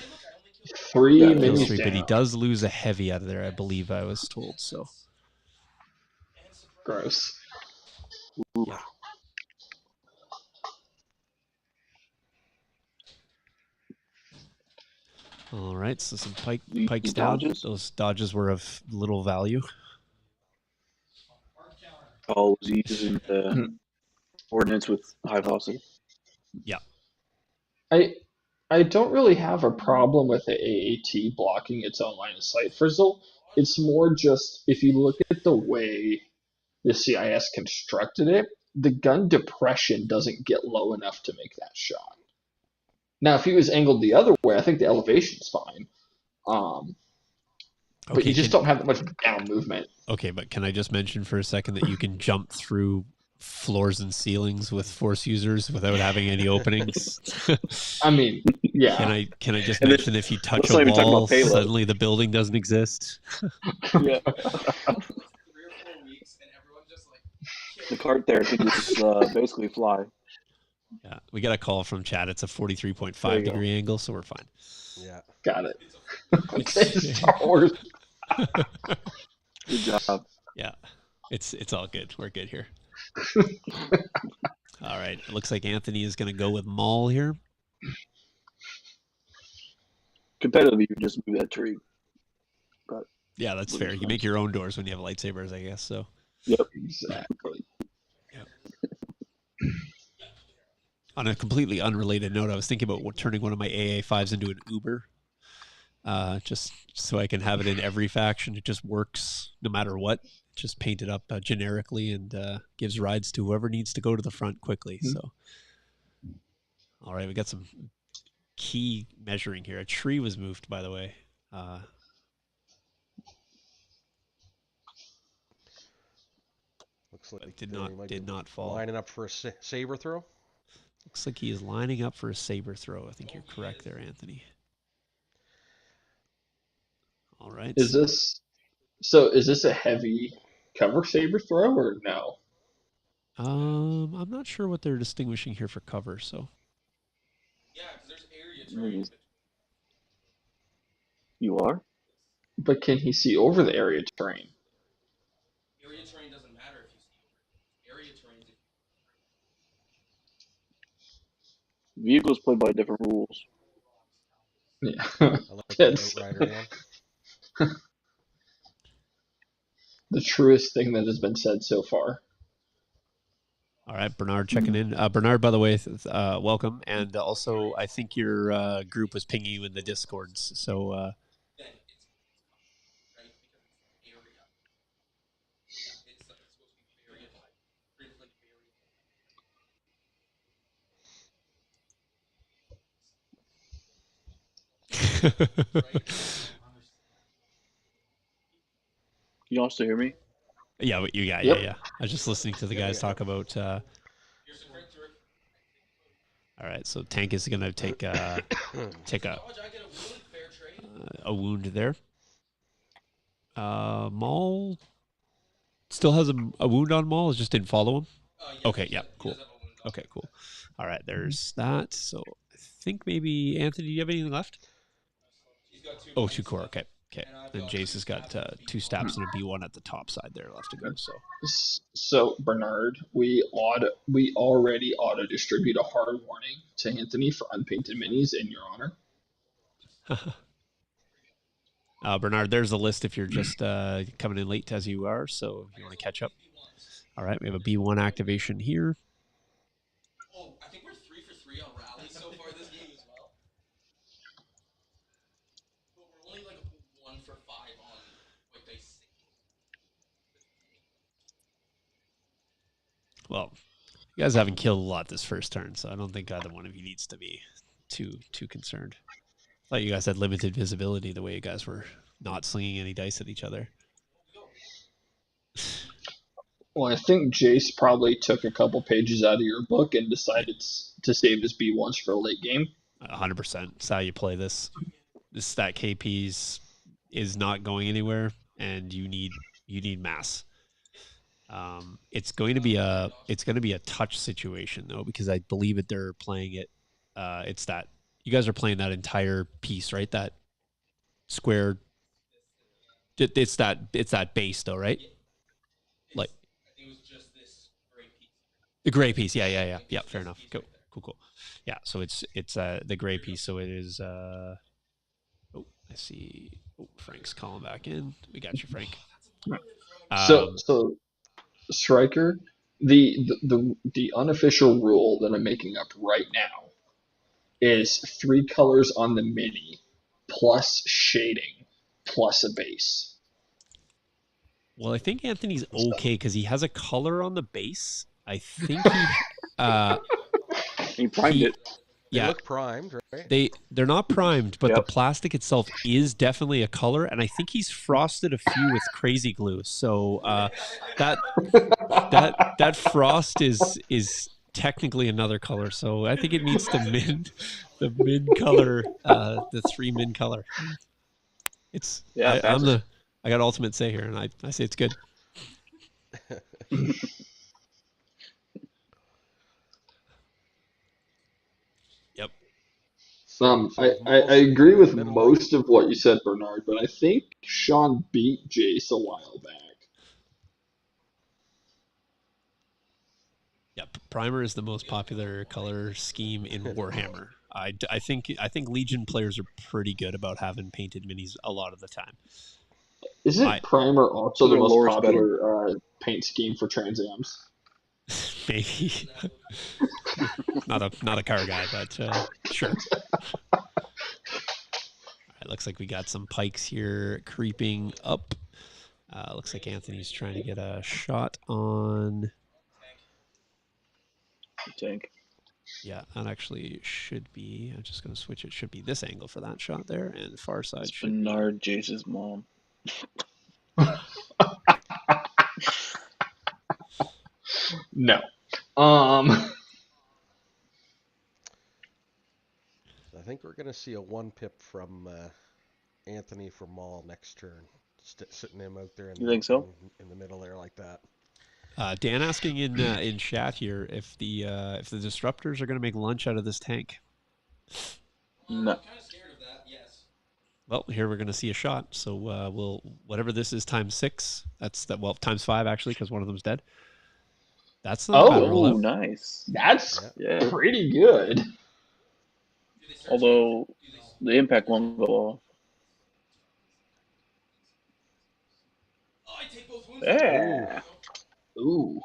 3 Yeah, kills minis 3, but he down. does lose a heavy out of there, I believe I was told. So Gross. Ooh. Yeah. All right, so some These pikes down. dodges? Those dodges were of little value. Oh, was he using the ordnance with high velocity? I don't really have a problem with the AAT blocking its own line of sight frizzle. It's more just if you look at the way the CIS constructed it, the gun depression doesn't get low enough to make that shot. Now, if he was angled the other way, I think the elevation's fine. But Okay, you just don't have that much down movement. Okay, but can I just mention for a second that you can jump through floors and ceilings with force users without having any openings? I mean, yeah. Can I just And then- mention if you touch let's not a even talk about wall, payload. suddenly the building doesn't exist? Yeah. 3 or 4 weeks, and everyone just like The cart there can just basically fly. Yeah, we got a call from Chad. It's a 43.5 There you go. degree angle, so we're fine. Yeah. Got it. Okay, Star Wars. Good job. Yeah, it's all good. We're good here. All right, it looks like Anthony is going to go with Maul here. Competitively, you just move that tree. Yeah, that's fair. You make your own doors when you have lightsabers, I guess. So Yep. Exactly. on a completely unrelated note, I was thinking about turning one of my AA5s into an Uber, just so I can have it in every faction. It just works no matter what. Just paint it up generically and gives rides to whoever needs to go to the front quickly. So, all right, we got some key measuring here. A tree was moved, by the way. Looks like Did he might be not fall. lining up for a saber throw. Looks like he is lining up for a saber throw. I think you're correct there, Anthony. All right. Is this a heavy cover saber throw or no? I'm not sure what they're distinguishing here for cover. So yeah, because there's area terrain. You are? But can he see over the area terrain? Area terrain doesn't matter if you see over. Area terrain. Vehicles play by different rules. Yeah. I like the That's Outrider one. the truest thing that has been said so far. all right, Bernard checking in. Bernard, by the way, welcome. And also, I think your group was pinging you in the Discords. So Then it's right because it's area. Yeah, it's supposed to be area type. Like You also hear me? yeah, what you got? Yep. Yeah. I was just listening to the guys talk about. Here's the correct direct. All right, so Tank is going to take Dodge, I get a wound, fair trade. a wound there. Maul still has a wound on Maul. It just didn't follow him. Yeah, Okay, yeah, he cool. does have a wound on Okay, cool. All right, there's that. So I think maybe Anthony, do you have anything left? He's got 2 Oh, points 2 core. left. Okay. Okay. Then Jace has got 2 steps and a B1 at the top side there left to go. So Bernard, we already auto distribute a hard warning to Anthony for unpainted minis in your honor. Bernard, there's a list if you're just coming in late as you are, so if you want to catch up. All right, we have a B1 activation here. Oh, I think we're 3 for 3 on rallies so far this game as well. But we're only like 1 for 5 on quick dice. Well, you guys haven't killed a lot this first turn, so I don't think either one of you needs to be too concerned. I thought you guys had limited visibility the way you guys were not slinging any dice at each other. Well, I think Jace probably took a couple pages out of your book and decided to save his B1s for a late game. 100%. That's how you play this. This stat KPs is not going anywhere, and you need mass. It's going to be a touch situation though, because I believe that they're playing it. It's that you guys are playing that entire piece, right? That square. It's that base though, right? Like I think it was just this gray piece. the gray piece. Yeah. Fair enough. Cool. Yeah. So it's the gray piece. So it is. Oh, I see. Oh, Frank's calling back in. We got you, Frank. So Striker, the unofficial rule that I'm making up right now is 3 colors on the mini plus shading plus a base. Well, I think Anthony's okay because he has a color on the base. I think He primed it. They look primed, right? They're not primed, but Yep. the plastic itself is definitely a color, and I think he's frosted a few with crazy glue. So that frost is technically another color. So I think it needs to the min color, the 3 min color. It's I got ultimate say here, and I say it's good. Yep. I agree with most of what you said, Bernard, but I think Sean beat Jace a while back. Yeah, primer is the most popular color scheme in Warhammer. I think Legion players are pretty good about having painted minis a lot of the time. Isn't primer also the Their most lore's popular paint scheme for Trans Ams? Maybe. not a car guy, but sure. All right, looks like we got some Pykes here creeping up. Looks like Anthony's trying to get a shot on Tank. Yeah, that actually should be. I'm just going to switch. It should be this angle for that shot there, and far side It's should Bernard Jace's mom. No. I think we're going to see a 1 pip from Anthony for Maul next turn. Sitting him out there in the middle there like that. Dan asking in chat here if the disruptors are going to make lunch out of this tank. No. I'm kind of scared of that, yes. Well, here we're going to see a shot. So we'll whatever this is times 6. That's that. Well, times 5 actually, because one of them's dead. That's not a bad rollout. Nice. That's pretty good. Although the impact won't go off. Oh, I take both wounds. Yeah. Ooh.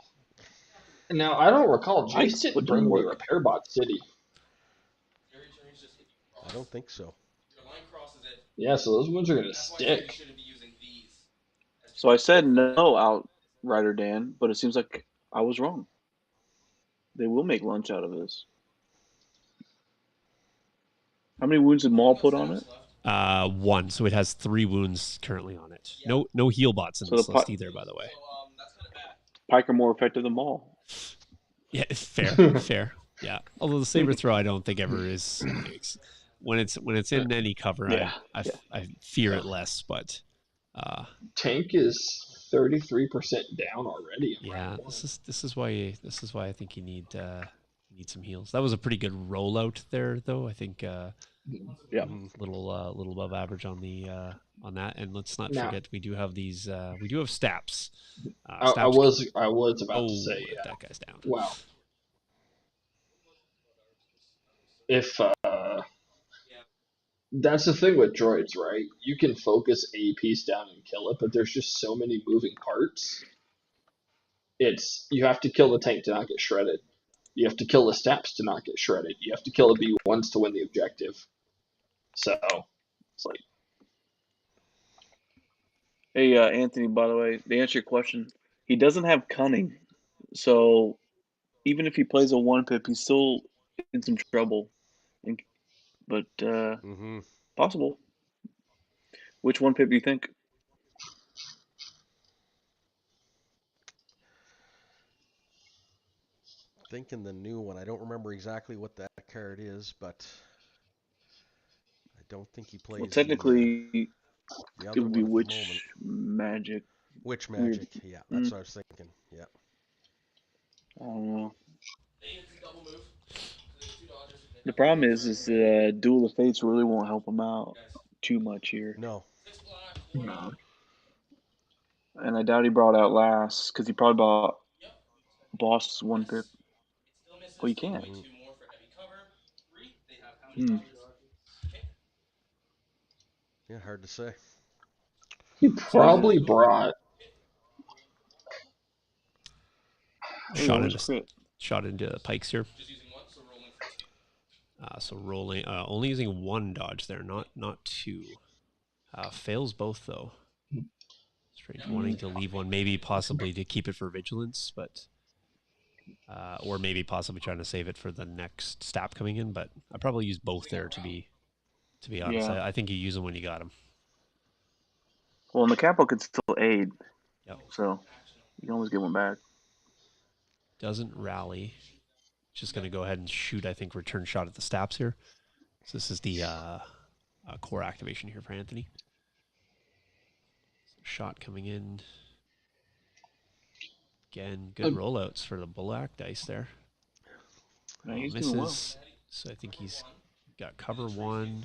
Now, I don't recall. Jace didn't bring the repair bot city. I don't think so. Your line crosses it. Yeah, so those wounds are going to That's why I said you stick. shouldn't be using these. So I said no, Outrider Dan, but it seems like I was wrong. They will make lunch out of this. How many wounds did Maul put on it? 1. So it has 3 wounds currently on it. Yeah. No heal bots in this list either, by the way. So, that's kind of bad. Pike are more effective than Maul. Yeah, fair. Yeah. Although the saber throw, I don't think ever is. When it's in any cover, I fear it less. But Tank is 33% down already. Yeah, this is why I think you need some heals. That was a pretty good rollout there, though. I think Yeah. Little above average on the on that. And let's not Now, forget we do have these we do have staps. I Staps. was about to Oh, say, that guy's down. wow, if that's the thing with droids, right? You can focus a piece down and kill it, but there's just so many moving parts. You have to kill the tank to not get shredded. You have to kill the staps to not get shredded. You have to kill the B1s to win the objective. So it's like, Hey, Anthony, by the way, to answer your question, he doesn't have cunning. So even if he plays a 1-pip, he's still in some trouble. But possible. Which 1-pip do you think? Thinking the new one. I don't remember exactly what that card is, but I don't think he plays Well, technically, the it other would be one at the moment. Witch Magic. Witch Weird. Magic. Yeah, that's what I was thinking. Yeah. I don't know. It's a double move. The 2 dodgers. The problem is Duel of Fates really won't help him out too much here. No. 6 black, 4 no. And I doubt he brought out last because he probably bought Yep. Boss 1-pip. It still misses. Oh, you can't. 1.2 more for heavy cover. 3. They have how many dodges? Okay. Yeah, hard to say. He probably brought. Shot into the Pykes here. Just using 1, so rolling for 2. So rolling, only using 1 dodge there, not 2. Fails both though. Strange wanting to leave 1, maybe possibly to keep it for vigilance, but or maybe possibly trying to save it for the next stab coming in. But I probably use both there to be honest. Yeah. I think you use them when you got them. Well, and the capo could still aid. Yep. So you can always get one back. Doesn't rally. Just going to go ahead and shoot, I think, return shot at the staps here. So this is the core activation here for Anthony. So shot coming in. Again, good rollouts for the Bullock dice there. Man, he's misses. doing well. So I think he's got cover 1.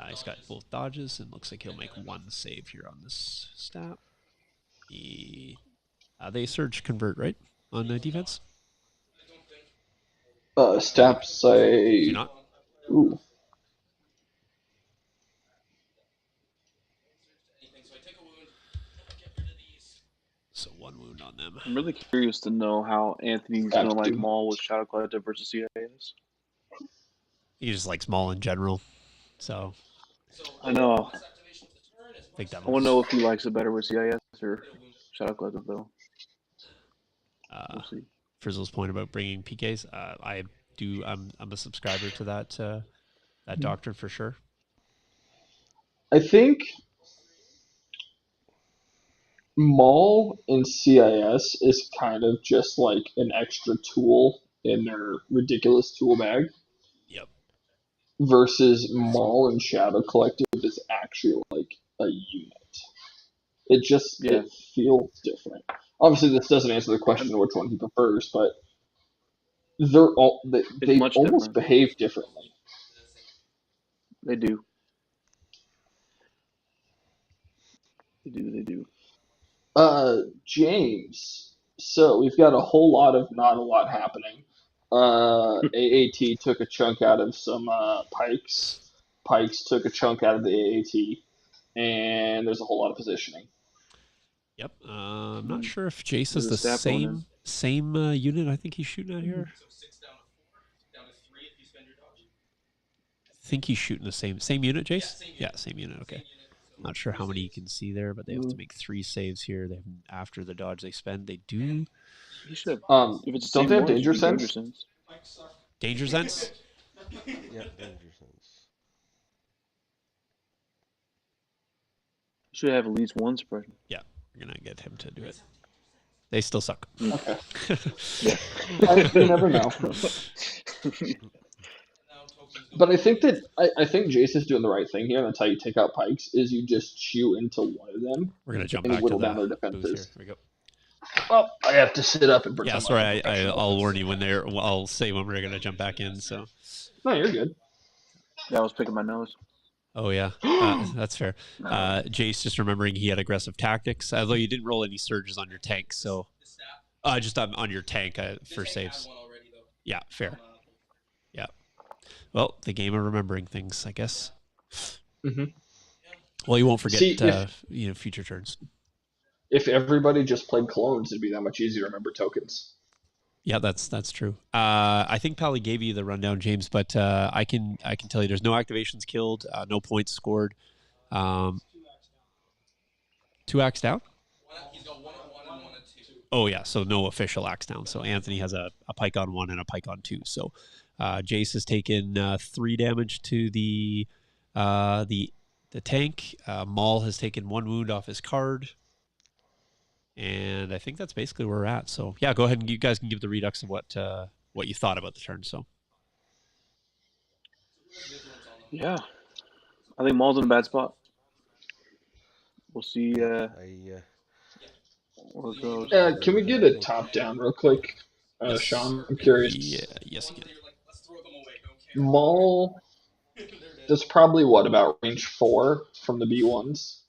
He's got both dodges and looks like he'll make 1 save here on this stat. They surge convert, right? On defense? Staps say. Do not? Ooh. So 1 wound on them. I'm really curious to know how Anthony's going to like Maul with Shadow Collective versus CIS. He just likes Maul in general. So I know. I think that I want to know if he likes it better with CIS or Shadow Collective, though. We'll see. Frizzle's point about bringing PKs, I'm a subscriber to that doctrine for sure. I think Maul in CIS is kind of just like an extra tool in their ridiculous tool bag. Yep. Versus Maul and Shadow Collective is actually like a unit. It feels different. Obviously, this doesn't answer the question of which one he prefers, but they almost different. behave differently. They do. They do. James. So we've got a whole lot of not a lot happening. AAT took a chunk out of some Pykes. Pykes took a chunk out of the AAT, and there's a whole lot of positioning. Yep. I'm not sure if Jace is the same unit I think he's shooting at here. So 6 down to 4, down to 3 if you spend your dodge. I think he's shooting the same unit, Jace? Yeah, same unit. Okay. Not sure how many you can see there, but they have to make 3 saves here. They have, after the dodge they spend, they do. You should. If it's don't they have danger sense? Danger sense? Yeah, danger sense. You should have at least 1 suppression. Yeah, we're gonna get him to do it. They still suck. Okay. You never know. But I think Jace is doing the right thing here, and that's how you take out Pykes, is you just chew into one of them. We're going to jump back to the down their booth defenses. here. Here we go. Oh, I have to sit up and Yeah, pretend sorry. like I'm professional. I'll warn you when they're. I'll say when we're gonna jump back in. So. No, you're good. Yeah, I was picking my nose. Oh yeah, that's fair. Jace just remembering he had aggressive tactics, although you didn't roll any surges on your tank, so just on your tank for saves. Yeah, fair. Yeah. Well, the game of remembering things, I guess. hmm Well, you won't forget, See, future turns. if everybody just played clones, it'd be that much easier to remember tokens. Yeah, that's true. I think Pally gave you the rundown, James, but I can tell you there's no activations killed, no points scored. 2 acts down. He's got 1 on 1 and 1 on 2. Oh yeah, so no official axe down. So Anthony has a pike on 1 and a pike on 2. So Jace has taken 3 damage to the tank. Maul has taken 1 wound off his card, and I think that's basically where we're at. So yeah, go ahead and you guys can give the redux of what you thought about the turn. So Yeah, I think Maul's in a bad spot. We'll see where it goes. Can we get a top down real quick, yes. Sean? I'm curious. Yeah, yes, you can. Let's throw them away. Maul does probably what, about range 4 from the B1s?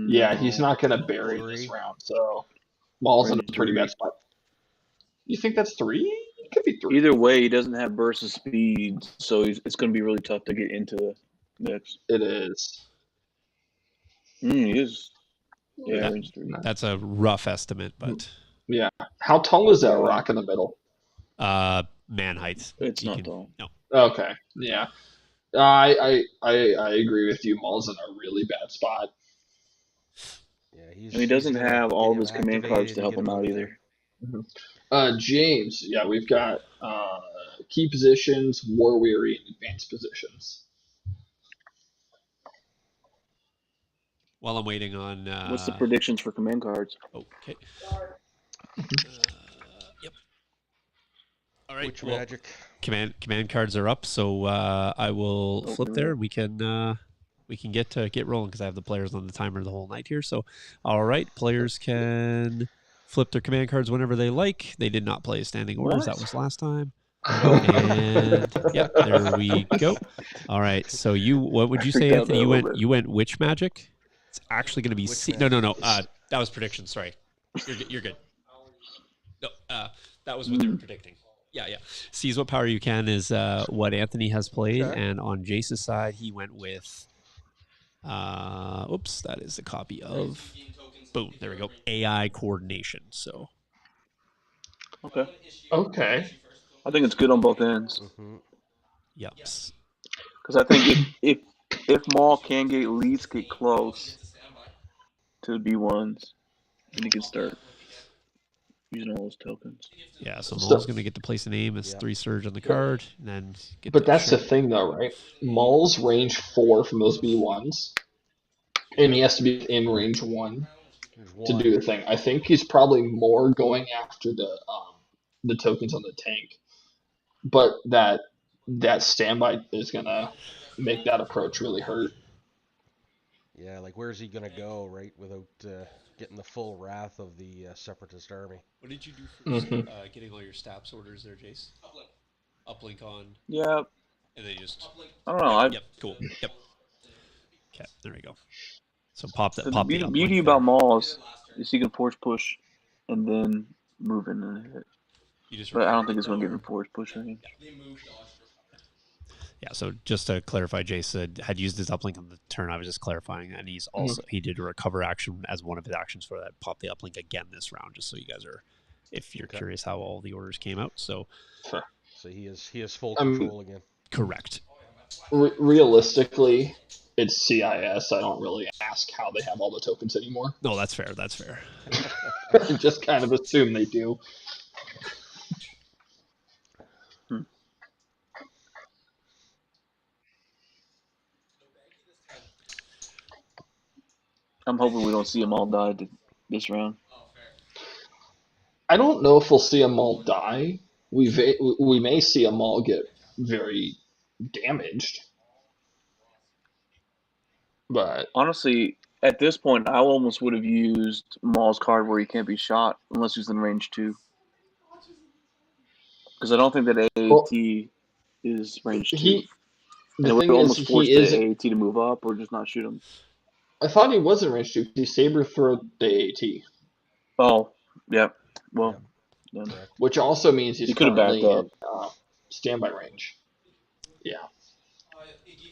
Yeah, he's not going to bury this round, so Maul's in a pretty bad spot. You think that's 3? It could be 3. Either way, he doesn't have burst of speed, so it's going to be really tough to get into the mix. It is. He is. Yeah, range 3. That's a rough estimate, but yeah. How tall is that rock in the middle? Man height. It's not tall. No. Okay. Yeah. I agree with you. Maul's in a really bad spot. Yeah, and he doesn't have all of his command cards to help him out either. James, yeah, we've got key positions, war weary, and advanced positions. While I'm waiting on. What's the predictions for command cards? Okay. Yep. All right. Which magic? Command cards are up, so I will flip there. We can get rolling because I have the players on the timer the whole night here. So, all right, players can flip their command cards whenever they like. They did not play standing orders. That was last time. And yeah, there we go. All right. So what would you say, Anthony? You went which magic? It's actually going to be No. That was prediction. Sorry, you're good. No, that was what they were predicting. Yeah. Seize what power you can is what Anthony has played, and on Jace's side, he went with. Oops, that is a copy of. Boom. There we go. AI coordination. So. Okay. I think it's good on both ends. Yep. Because I think if Maul can at least get close to the B1s, then he can start using all those tokens. Yeah, so Maul's going to get to place a name as 3 surge on the card, and then get. But that's the thing, though, right? Maul's range 4 from those B1s, and he has to be in range 1 to do the thing. I think he's probably more going after the tokens on the tank, but that standby is going to make that approach really hurt. Yeah, like where's he going to go, right, without getting the full wrath of the Separatist army? What did you do for getting all your stats orders there, Jace? Uplink on. Yeah. And then just. I don't know. Yep. Cool. Yep. Okay. There we go. So pop that. The beauty about Maul is he can force push, and then move in and hit. But I don't think it's going to give him force push range. Yeah, so just to clarify, Jace had used his uplink on the turn. I was just clarifying, and he's also he did a recover action as one of his actions for that. Pop the uplink again this round, just so you guys are, if you're curious how all the orders came out. So, so he has full control again. Correct. Realistically, it's CIS. I don't really ask how they have all the tokens anymore. No, that's fair. That's fair. Just kind of assume they do. I'm hoping we don't see them all die this round. I don't know if we'll see them all die. We may see them all get very damaged. But honestly, At this point, I almost would have used Maul's card where he can't be shot unless he's in range 2. Because I don't think that Well, AAT is range 2. he. And The it would thing is, almost force he the is. AAT to move up or just not shoot him. I thought he was in range 2 because he saber threw the AAT, Oh, yeah. Well, Yep. then Correct. which also means he's he could have backed currently up. in standby range. Yeah.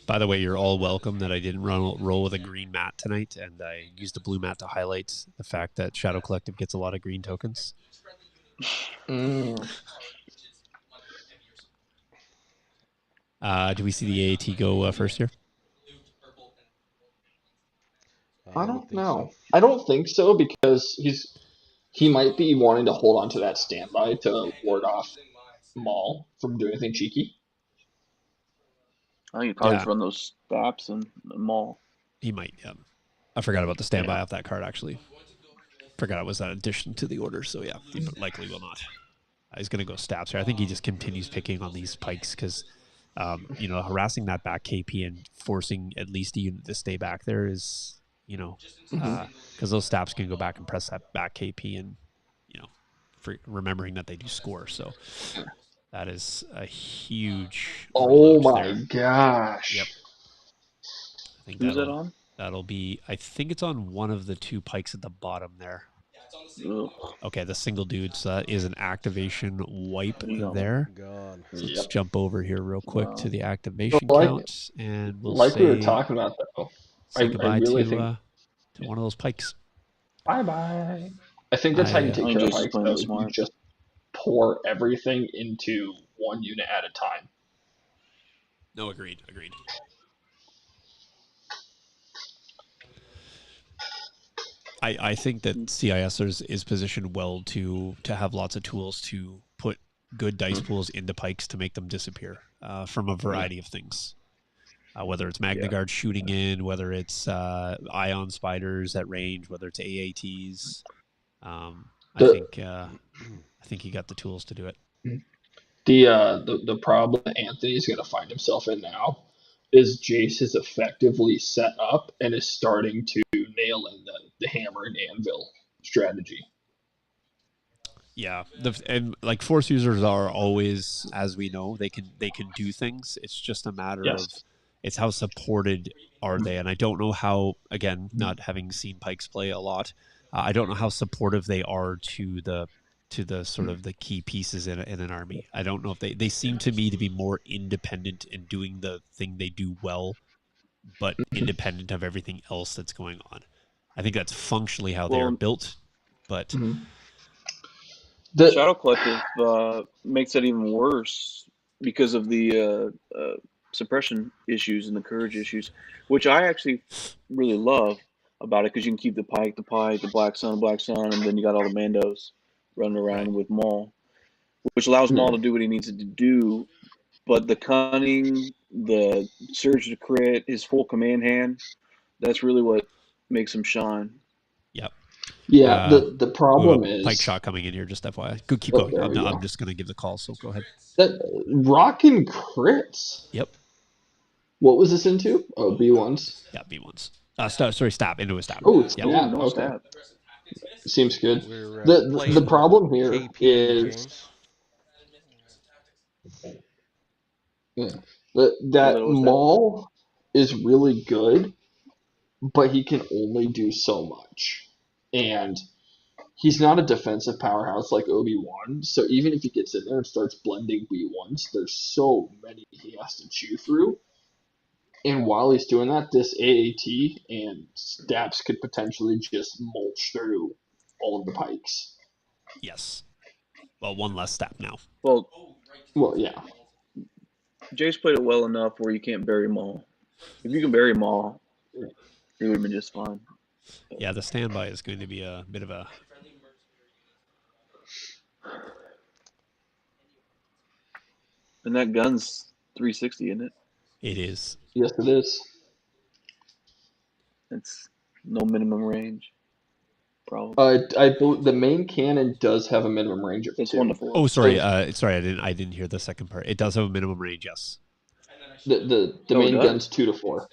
By the way, you're all welcome that I didn't roll with a green mat tonight, and I used a blue mat to highlight the fact that Shadow Collective gets a lot of green tokens. Mm. Do we see the AAT go first here? I would don't think so. know. I don't think so because he might be wanting to hold on to that standby to ward off Maul from doing anything cheeky. I think he probably Yeah. just run those staps and Maul. He might, yeah. I forgot about the standby Yeah. off that card, actually. Forgot it was that addition to the order, so yeah, he likely will not. He's going to go stabs here. I think he just continues picking on these pikes because, harassing that back KP and forcing at least a unit to stay back there is, because those stabs can go back and press that back KP and, for remembering that they do score. So that is a huge Oh overload my there. gosh. Yep. I think Who's that on? that'll be, I think it's on one of the 2 pikes at the bottom there. Ugh. Okay, the single dude, so that is an activation wipe Yeah. there. Gone. So let's Yep. jump over here real quick Wow. to the activation Like- count, and we'll Like we were say, talking about, though, say I goodbye really to think. to one of those pikes. Bye-bye. I think that's how you I take think care of Jason's Pykes, playing though. this You smart. just pour everything into one unit at a time. No, agreed. I think that CIS is positioned well to have lots of tools to put good dice pools into pikes to make them disappear from a variety of things. Whether it's Magna Guard shooting in, whether it's ion spiders at range, whether it's AATs. I think he got the tools to do it. The problem that Anthony is going to find himself in now is Jace is effectively set up and is starting to nail in the hammer and anvil strategy. Yeah, and like force users are always, as we know, they can do things. It's just a matter of it's how supported are they, and I don't know how. Again, not having seen Pykes play a lot, I don't know how supportive they are to the sort of the key pieces in an army. I don't know if they seem to me to be more independent in doing the thing they do well, but independent of everything else that's going on. I think that's functionally how they are built, but. Shadow Collective makes that even worse because of the suppression issues and the courage issues, which I actually really love about it because you can keep the Pike, the Black Sun, and then you got all the Mandos running around with Maul, which allows Maul to do what he needs to do. But the cunning, the surge to crit, his full command hand, that's really what makes him shine. Yep. Yeah, the problem is Pike shot coming in here. Just FYI, keep going. I'm just going to give the call. So go ahead. That rockin' crits. Yep. What was this into? Oh, B1s. Yeah, B1s. Stab into a stab. Oh, yep. yeah. Okay. Stab. Seems good. We're The problem here KP, is James. that Maul is really good, but he can only do so much. And he's not a defensive powerhouse like Obi-Wan, so even if he gets in there and starts blending B1s, there's so many he has to chew through. And while he's doing that, this AAT and stabs could potentially just mulch through all of the Pikes. Yes. Well, one less stab now. Well, yeah. Jace played it well enough where you can't bury Maul. If you can bury Maul, it would have been just fine. Yeah, the standby is going to be a bit of a... And that gun's 360, isn't it? It is. Yes, it is. It's no minimum range. Probably. The main cannon does have a minimum range of 2. 1 to 4. Oh, sorry. Sorry, I didn't hear the second part. It does have a minimum range, yes. The main gun's 2 to 4.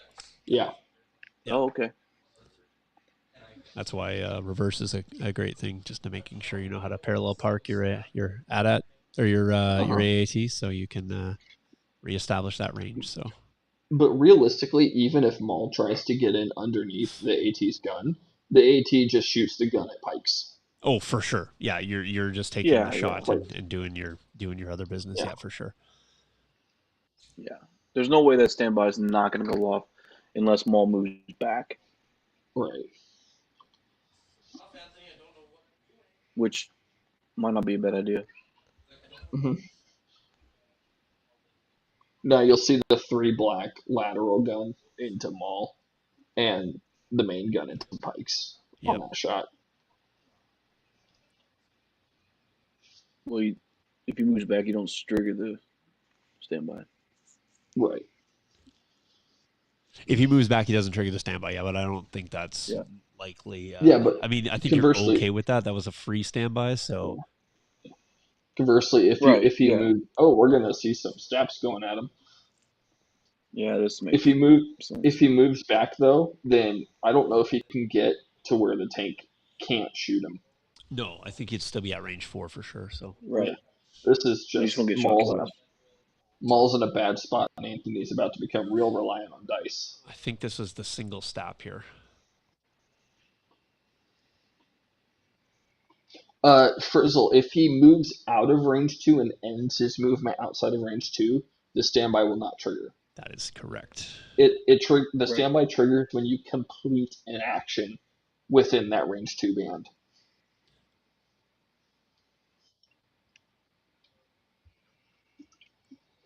Yeah. Oh, okay. That's why reverse is a great thing, just to making sure you know how to parallel park your AT or your AAT, so you can reestablish that range. So, But realistically, even if Maul tries to get in underneath the AT's gun, the AT just shoots the gun at Pykes. oh, for sure, yeah, you're just taking Yeah, the yeah, shot Like, and doing your other business, yeah, for sure. yeah. There's no way that standby is not going to go off unless Maul moves back, right. Off, Anthony. I don't know what I'm doing. which might not be a bad idea. Like, I don't. hmm Now you'll see the 3 black lateral gun into Maul and the main gun into Pykes on Yep. that shot. Well, if he moves back, you don't trigger the standby. Right. If he moves back, he doesn't trigger the standby. Yeah, but I don't think that's Yeah. likely. Yeah, but I mean, I think you're conversely, okay with that. That was a free standby, so conversely, if Right, he yeah. moved, oh, we're gonna see some steps going at him. Yeah, this If makes he move, sense. if he moves back though, then I don't know if he can get to where the tank can't shoot him. no, I think he'd still be at range 4 for sure. So, Right. Yeah. This is You just just won't get shot twice. Maul's in a bad spot, and Anthony's about to become real reliant on dice. I think this is the single stop here. Frizzle, if he moves out of range 2 and ends his movement outside of range 2, the standby will not trigger. That is correct. The Right. standby triggers when you complete an action within that range 2 band.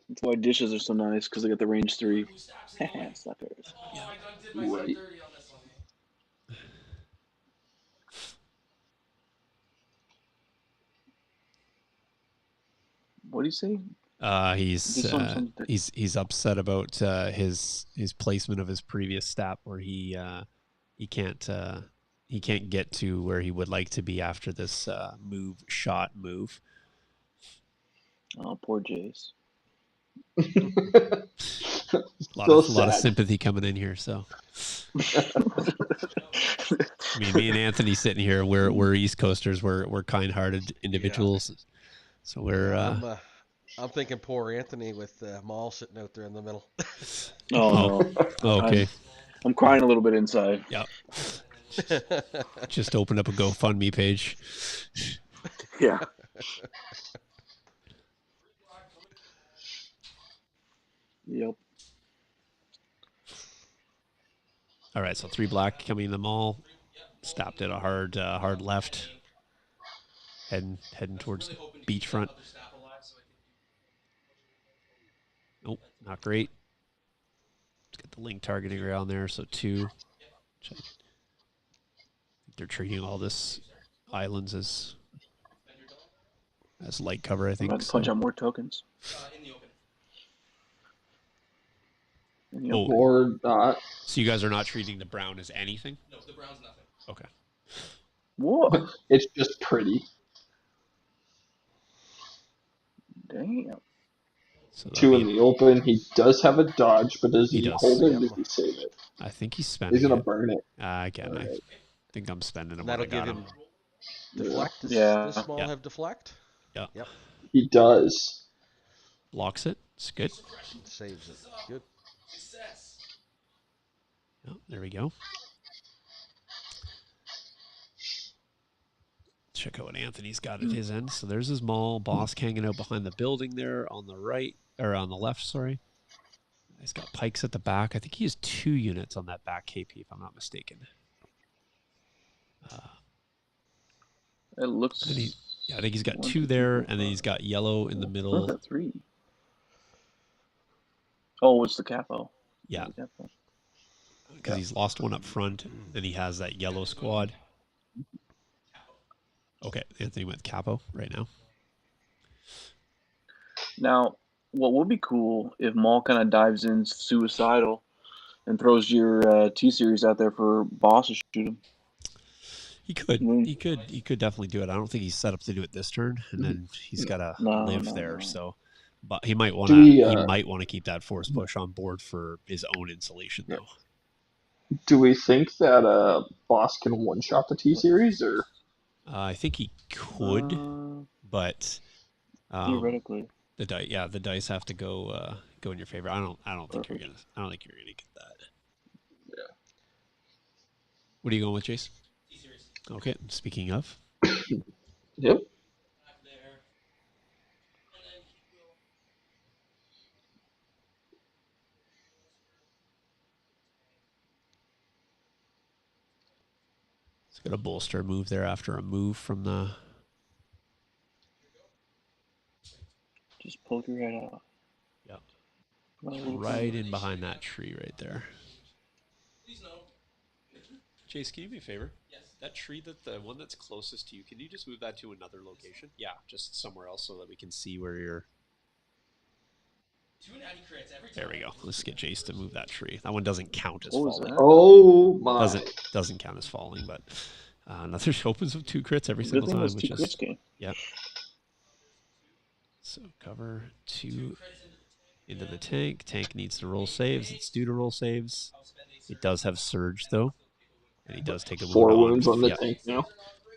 That's why dishes are so nice, because they got the range 3. Who stabs in the way? Suckers. Oh, I did my Right. 30 on this one. Eh? What do you say? He's upset about his placement of his previous stat, where he can't get to where he would like to be after this move. Oh, poor Jace. A lot of sympathy coming in here. So, I mean, me and Anthony sitting here, we're East Coasters, we're kind-hearted individuals, so we're. I'm thinking poor Anthony with Maul sitting out there in the middle. Oh, no. Okay. I'm crying a little bit inside. Yeah. Just opened up a GoFundMe page. Yeah. Yep. All right, so 3 black coming in the mall. Stopped at a hard left. Heading towards beachfront. Nope, not great. Let's get the link targeting around there. So 2. They're treating all this islands as light cover, I think. I'm about to punch out more tokens. In the open. Oh, Or not. so you guys are not treating the brown as anything? No, the brown's nothing. Okay. What? It's just pretty. Damn. So 2 in the open. He does have a dodge, but does he does. hold it or does he save it? I think he's spending He's going to it. burn it. Again, All I right. think I'm spending him when That'll I got give him. him deflect. Yeah. Does Maul Yeah. have deflect? Yeah. Yep. He does. Locks it. It's good. Saves it. Good. Success. Oh, there we go. Check out what Anthony's got at his end. So there's his mall. Boss hanging out behind the building there on the right, or on the left, sorry. He's got Pykes at the back. I think he has 2 units on that back KP, if I'm not mistaken. It looks. I think he's got 2 there, and then he's got yellow in the middle. 3. Oh, it's the capo. Yeah, The capo. because he's lost 1 up front, and he has that yellow squad. Okay, Anthony went capo right now. Now, what would be cool if Maul kind of dives in suicidal and throws your T-Series out there for Boss to shoot him? He could definitely do it. I don't think he's set up to do it this turn, and then he's got to live there. No. So, but he might want Do we, to. He might want to keep that force push on board for his own insulation, though. Do we think that Boss can one-shot the T series, or I think he could, but Theoretically. the dice have to go in your favor. I don't think you're Perfect. gonna get that. Yeah. What are you going with, Jace? T-Series. Okay. Speaking of, yep? Back there. And then he will. it's got a bolster move there after a move from the. Just poke your head out. Yeah. Oh, Right in behind that tree right there. Please no. Jace, can you do me a favor? Yes. That tree, the one that's closest to you, can you just move that to another location? Yeah, just somewhere else so that we can see where you're. 2 natty crits every time. There we go. Let's get Jace to move that tree. That one doesn't count as What was falling. that? Oh my! Doesn't count as falling, but another opens with 2 crits every Good single thing time, those which 2 is crits game. yeah. So cover 2 Crits into the tank. Tank needs to roll saves. It's due to roll saves. It does have surge though, and he does take a wound 4 on. wounds on the Yeah, tank now.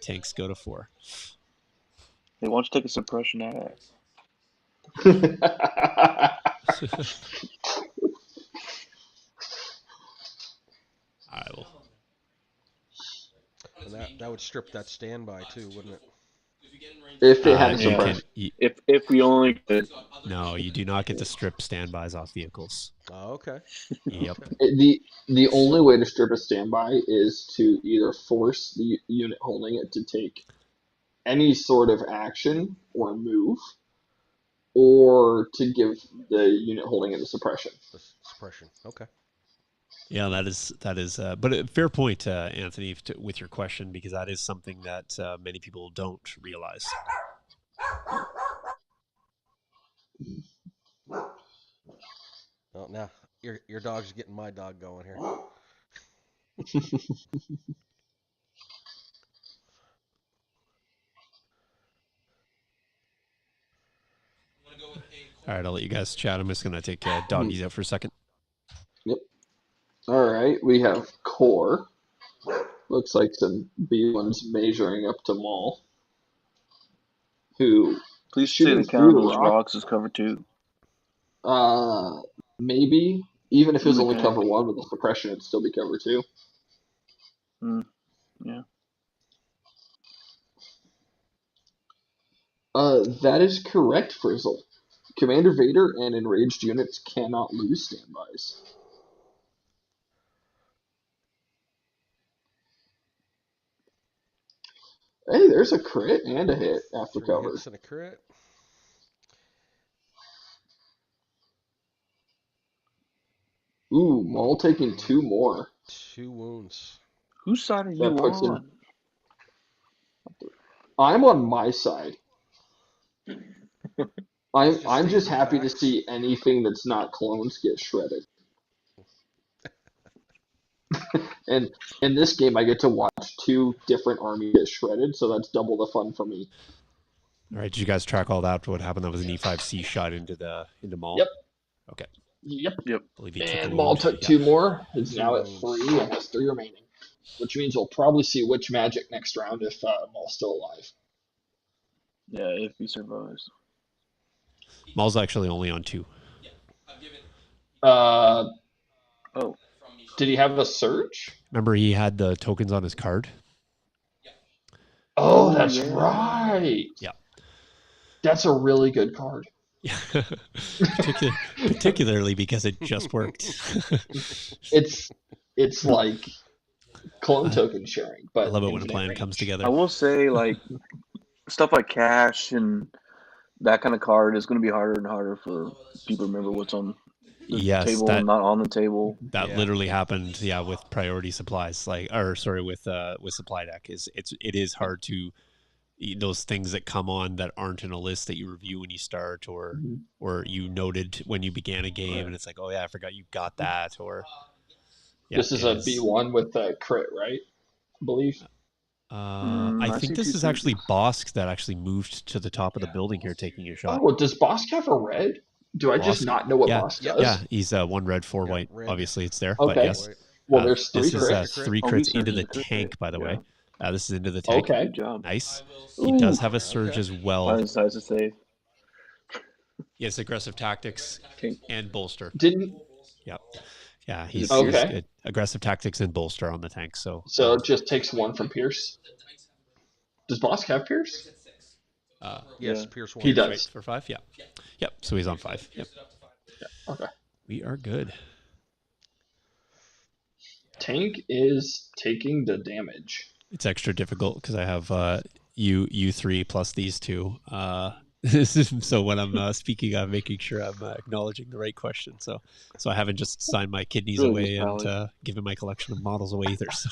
tanks go to 4. Hey, why don't you take a suppression out of that? I will. And that would strip that standby too, wouldn't it? If it had a You suppression. can, If we only could. no, you do not get to strip standbys off vehicles. Oh, okay. Yep. The only way to strip a standby is to either force the unit holding it to take any sort of action or move, or to give the unit holding it a suppression. The suppression. Okay. Yeah, that is. But a fair point, Anthony, with your question, because that is something that many people don't realize. Oh, now your dog's getting my dog going here. All right, I'll let you guys chat. I'm just gonna take doggies out for a second. Yep. All right, we have core. Looks like some B1s measuring up to Maul. Who Please say shooting the count of through those rocks is cover 2. Maybe. Even if it was only Okay. cover 1 with the suppression, it'd still be cover 2. Yeah. That is correct, Frizzle. Commander Vader and enraged units cannot lose standbys. Hey, there's a crit and a hit after 3 cover. hits and a crit. Ooh, Maul taking 2 more. 2 wounds. Whose side are you That puts him. on? I'm on my side. I'm stating just the happy to facts. see anything that's not clones get shredded. And in this game, I get to watch 2 different armies get shredded, so that's double the fun for me. All right, did you guys track all that? What happened? That was an E5C shot into Maul. Yep. Okay. Yep. I believe he took a And wound. Maul took Yeah. 2 more. It's 2 now at wounds. 3 and has 3 remaining. Which means we'll probably see Witch Magic next round if Maul's still alive. Yeah, if he survives. Maul's actually only on 2. Uh, Oh. Did he have a surge? Remember, he had the tokens on his card. Oh, that's yeah. right. Yeah. That's a really good card. Yeah. Particularly because it just worked. It's like clone token sharing, but I love it when a infinite plan range. comes together. I will say, like, stuff like cash and that kind of card is going to be harder and harder for people to remember what's on the table and not on the table. That literally happened, with priority supplies, with supply deck. It is hard to those things that come on that aren't in a list that you review when you start, or you noted when you began a game, and it's like, oh yeah, I forgot you got that, or this is a B1 with a crit, right? I believe. I think this is actually Bosk that actually moved to the top of the building here, taking a shot. Oh, does Bosk have a red? Do I just not know what Bosk does? Yeah, he's 1 red, 4 white. red. Obviously, it's there. Okay. But yes. Well, there's This 3 is Surge to crits. crit. 3 Oh, he crits into surges the a crit. tank, by the Yeah. way. This is into the tank. Okay. Good job. Nice. He Ooh. does have a surge Okay. as well. Finally decides to save. He has aggressive tactics Okay. and bolster. Didn't. Yep. Yeah, Is it he's Pierce? Okay. good. Aggressive tactics and bolster on the tank. So So it just takes 1 from Pierce. Does Boss have Pierce? Yes, Yeah. Pierce He 1. does. right for 5. Yeah. Yep. So he's on 5. Yep. Okay. We are good. Tank is taking the damage. It's extra difficult because I have you three plus these two. So when I'm speaking, I'm making sure I'm acknowledging the right question. So I haven't just signed my kidneys Really away just and Pally. given my collection of models away either. So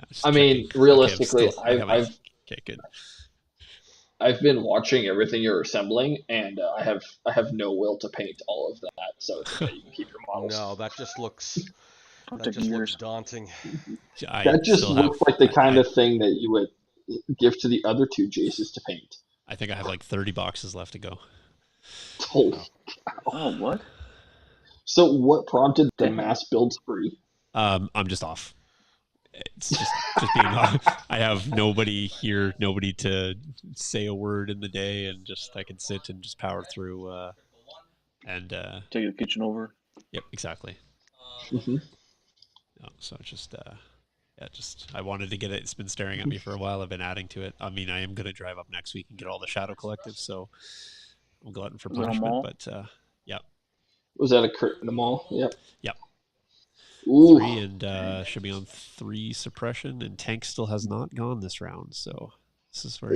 just I checking. mean, Okay, I'm realistically, still. I got my. Okay, good. I've been watching everything you're assembling, and I have no will to paint all of that. So it's okay. You can keep your models. No, that just looks I'll that take just looks yours. daunting. I That just still have. looks like the kind I of thing that you would give to the other 2 Jaces to paint. I think I have like 30 boxes left to go. Holy. Wow. Oh, what? So what prompted the Damn. mass build spree? I'm just off. It's just being off. I have nobody here, nobody to say a word in the day, and just I can sit and just power through. And Take the kitchen over. yep, exactly. Mm-hmm. No, so it's just yeah, just I wanted to get it. It's been staring at me for a while. I've been adding to it. I mean, I am gonna drive up next week and get all the Shadow Collectives, so I'm glutton for Is it on punishment. Maul? But yeah, Was that a crit in the mall? Yep. yep. Ooh. 3 and should be on 3 suppression, and tank still has not gone this round. So this is where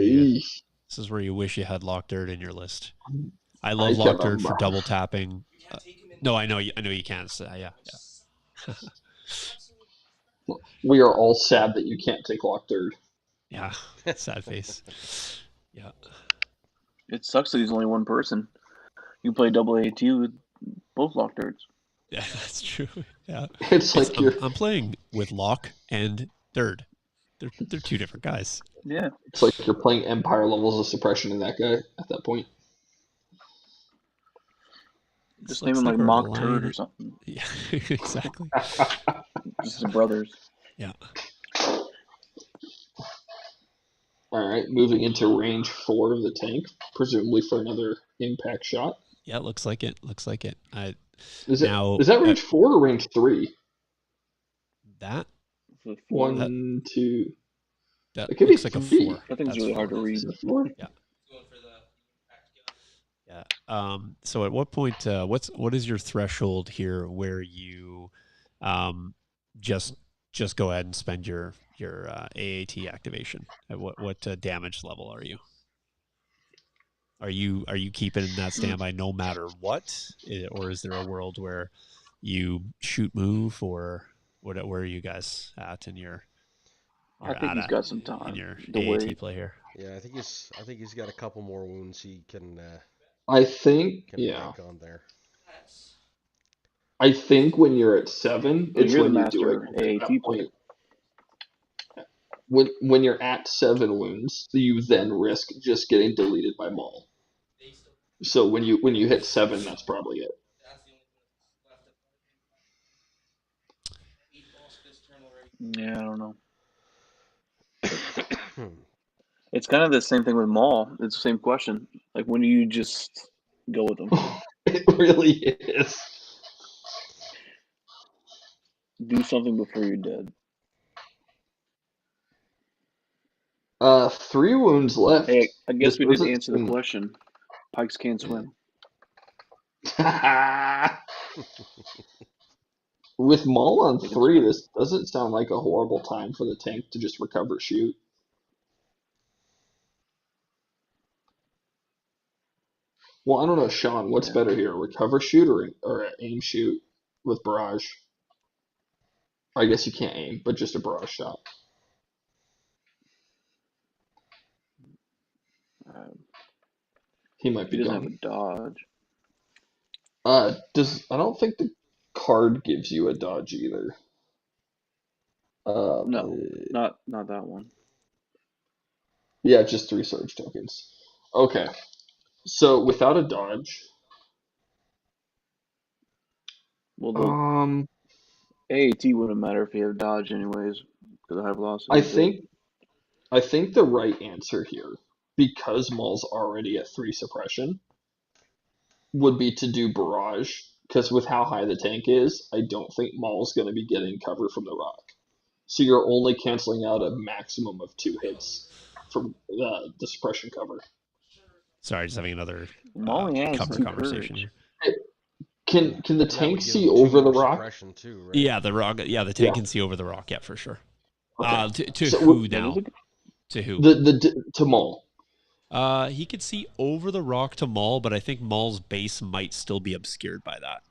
you wish you had Lock Dirt in your list. I love I Lock can't Dirt for remember. double tapping. No, I know you can't. So, yeah. We are all sad that you can't take Lock Third. Yeah, sad face. Yeah. It sucks that he's only one person. You play double AT with both lock darts. Yeah, that's true. Yeah. It's like I'm playing with Lock and Third. They're 2 different guys. Yeah. it's like you're playing Empire levels of suppression in that guy at that point. Just name him like we're Mock relying- Turd or something. Yeah, exactly. Just his brothers. Yeah. All right, moving into range 4 of the tank, presumably for another impact shot. Yeah, it looks like it. Is Now, that range 4 or range 3? that For four. 1, 2. that It could looks be like a 3. 4. That thing's That's really 4. hard to read. Is it 4? Yeah. So at what point? What is your threshold here where you just go ahead and spend your AAT activation? At what damage level are you? Are you keeping that standby no matter what, or is there a world where you shoot move, or where are you guys at in your I think he's got some in time your to AAT wait. play here? Yeah, I think he's got a couple more wounds he can I think, bank on there. I think when you're at 7, But it's you're the when you do it. master 'Cause at that AAT player. point, when you're at 7 wounds, you then risk just getting deleted by Maul. So when you hit 7, that's probably it. Yeah, I don't know. It's kind of the same thing with Maul. It's the same question. Like, when do you just go with him? It really is. Do something before you're dead. 3 wounds left. Hey, I guess This we did doesn't answer the seem- question. Pykes can't swim. With Maul on 3, this doesn't sound like a horrible time for the tank to just recover shoot. Well, I don't know, Sean. What's better here, recover shoot or aim shoot with barrage? I guess you can't aim, but just a barrage shot. He might He be doesn't have gone. a dodge. I don't think the card gives you a dodge either. No, not that one. Yeah, just 3 surge tokens. Okay. So without a dodge, Well, the Um, AAT wouldn't matter if you have dodge anyways, because of high velocity. I But think I think the right answer here, because Maul's already at 3 suppression, would be to do barrage. Because with how high the tank is, I don't think Maul's going to be getting cover from the rock. So you're only canceling out a maximum of 2 hits from the suppression cover. Sorry, just having another Maul has cover 2 conversation courage. here. Can the And that tank would give see him 2 over the more rock? suppression too, right? Yeah, the rock. Yeah, the Yeah. tank can see over the rock. Yeah, for sure. Okay. To So who That is now? a To who? To Maul. He could see over the rock to Maul, but I think Maul's base might still be obscured by that.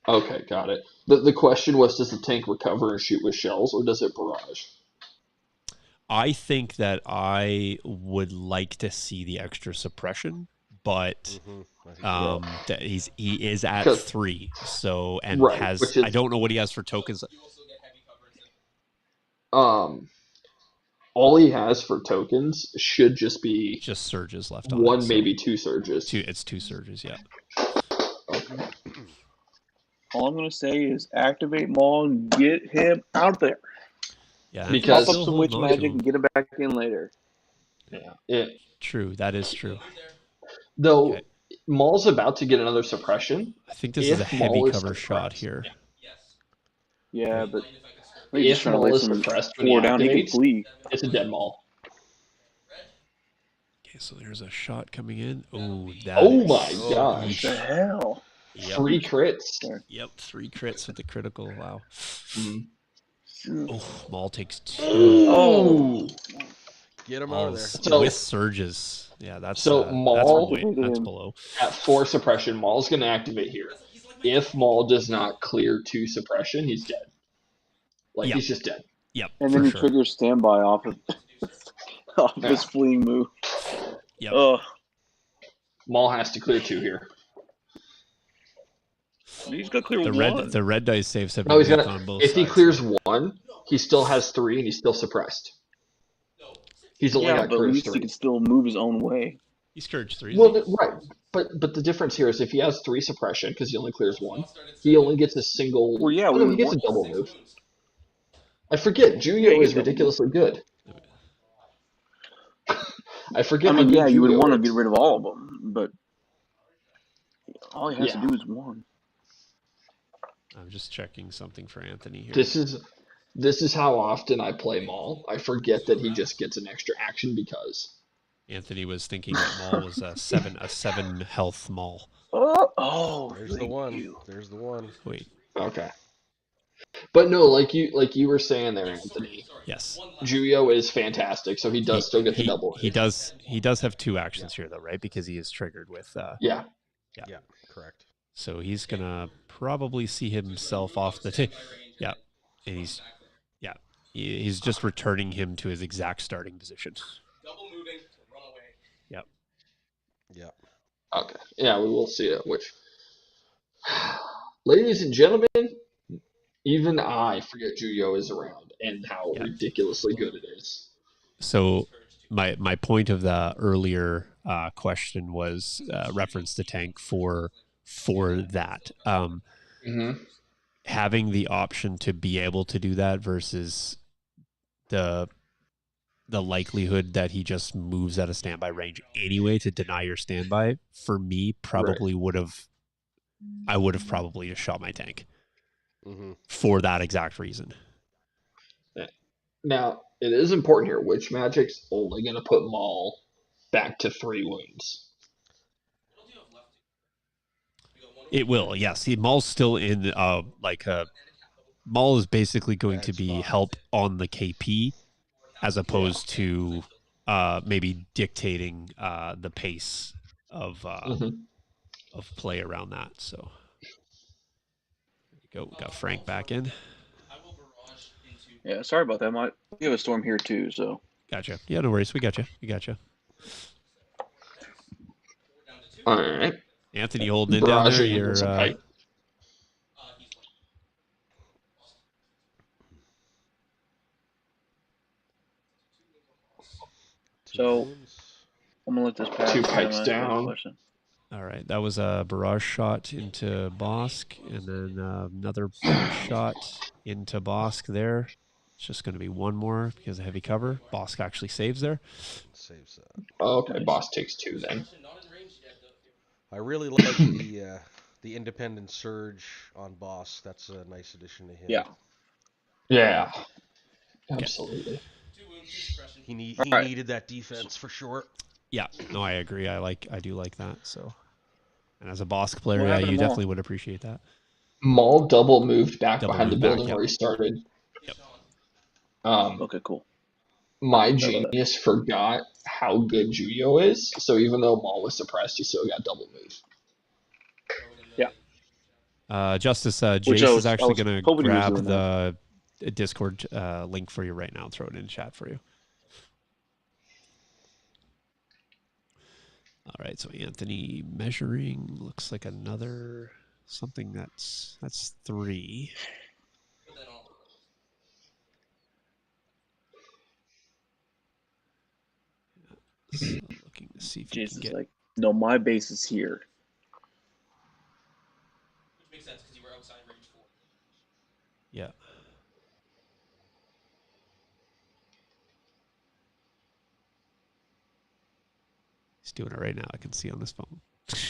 Okay, got it. The question was, does the tank recover and shoot with shells, or does it barrage? I think that I would like to see the extra suppression, but I think so. that he is at 'Cause- 3, so and Right, has which is I don't know what he has for tokens. You also get heavy cover instead of all he has for tokens should just be Just surges left on it. one, So maybe 2 surges. it's 2 surges. Yeah. Okay. all I'm gonna say is activate Maul and get him out there. Yeah. Because- Pop Anthony's up still some holding witch on to magic him. and get him back in later. Yeah. True. That is true. Though Okay. Maul's about to get another suppression. I think this is a If heavy Maul is cover shot suppressed. here. yes. Yeah, but Mind if I could start he's just If trying to Maul lay is some suppressed when he 4 down. He can activates, flee. it's a dead Maul. red? Okay, so there's a shot coming in. Oh, Oh my gosh. What the hell? Yep. 3 crits. Sorry. Yep. 3 crits with the critical. Wow. Mhm. Oh, Maul takes 2. Ooh. Get him out of there. Maul's So- with surges. Yeah, that's So that's Maul- point. That's him. below. At 4 suppression, Maul's going to activate here. If Maul does not clear 2 suppression, he's dead. Yep. He's just dead. Yep. And for then he sure. triggers standby off of his fleeing move. Yep. Oh, Maul has to clear 2 here. he's got to clear The one. red dice saves have No, been he's weak gonna. on both If he sides. clears 1, he still has 3, and he's still suppressed. He's only Yeah, got but at clears least he 3. can still move his own way. He's courage 3. Well, right, but the difference here is if he has 3 suppression because he only clears 1, he only gets a single. Well, yeah, oh, we no, he would gets a want. double move. I forget. Yeah, Juyo he gets is double ridiculously good. I forget I how mean, good yeah, you would Juyo want to is. get rid of all of them, but all he has Yeah. to do is one. I'm just checking something for Anthony here. This is how often I play Maul. I forget that he just gets an extra action because. Anthony was thinking that Maul was a 7 health Maul. Oh, There's the one. There's the one. Wait. Okay. But no, like you were saying there, Anthony. Yes. Juyo is fantastic, so he does still get the double. He does have 2 actions here though, right? Because he is triggered with Yeah. Yeah, correct. So he's gonna probably see himself off the table. Yeah. And he's just returning him to his exact starting position. Double moving to run away. Yep. Yeah. Okay. Yeah, we will see it. Which, ladies and gentlemen, even I forget Juyo is around and how ridiculously good it is. So my point of the earlier question was reference to tank for that. Having the option to be able to do that versus the likelihood that he just moves out of standby range anyway to deny your standby, for me, probably I would have probably just shot my tank for that exact reason. Now, it is important here. Witch Magic's only going to put Maul back to 3 wounds. It will, yes. Maul's still in Maul is basically going to be help on the KP as opposed to maybe dictating the pace of play around that. So there we go. We got Frank back in. Yeah, sorry about that. We have a storm here too, so. Gotcha. Yeah, no worries. We got you. All right. Anthony holding it down there. You're So I'm gonna let this pass. 2 and then Pykes I'm gonna ask a down. question. All right, that was a barrage shot into Bosk, and then another shot into Bosk there. It's just going to be one more because of heavy cover. Bosk actually saves there. Saves that. Okay, Nice. boss takes 2 then. Not in range yet, though. I really like the independent surge on Boss. That's a nice addition to him. Yeah. Yeah, Yeah. absolutely. 2 wound, 2 suppression. He All right. needed that defense for sure. Yeah, no, I agree. I do like that. So, and as a Bosk player, What yeah, happened to you Maul? definitely would appreciate that. Maul double moved back Double behind the move back. building Yep. where he started. Yep. Okay, cool. My Sorry about that. genius forgot how good Juyo is, so even though Maul was suppressed, he still got double move. Throw it in the Yeah. Justice, Which I Jace is was actually going to hoping he was grab doing that. the Discord link for you right now and throw it in chat for you. All right, so Anthony measuring looks like another something that's 3. put that on. So looking to see if he can Jason's get. like, no, my base is here. Which makes sense because you were outside range 4. Yeah. He's doing it right now. I can see on his phone. Boom.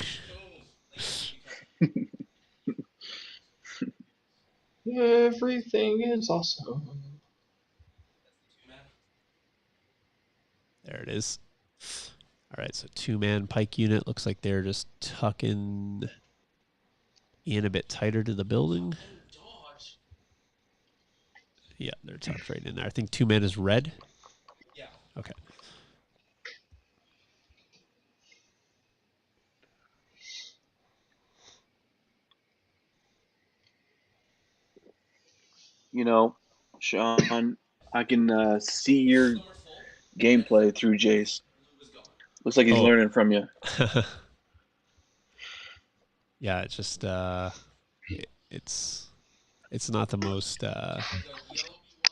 Nice heavy cover. Everything is awesome. That's the 2-man. There it is. All right, so 2-man Pike unit looks like they're just tucking in a bit tighter to the building. Dodge. Yeah, they're tucked right in there. I think 2-man is red. Yeah. Okay. You know, Sean, I can see your Summer full. gameplay through Jace. Blue is gone. Looks like he's Oh. learning from you. Yeah, it's just it's not the most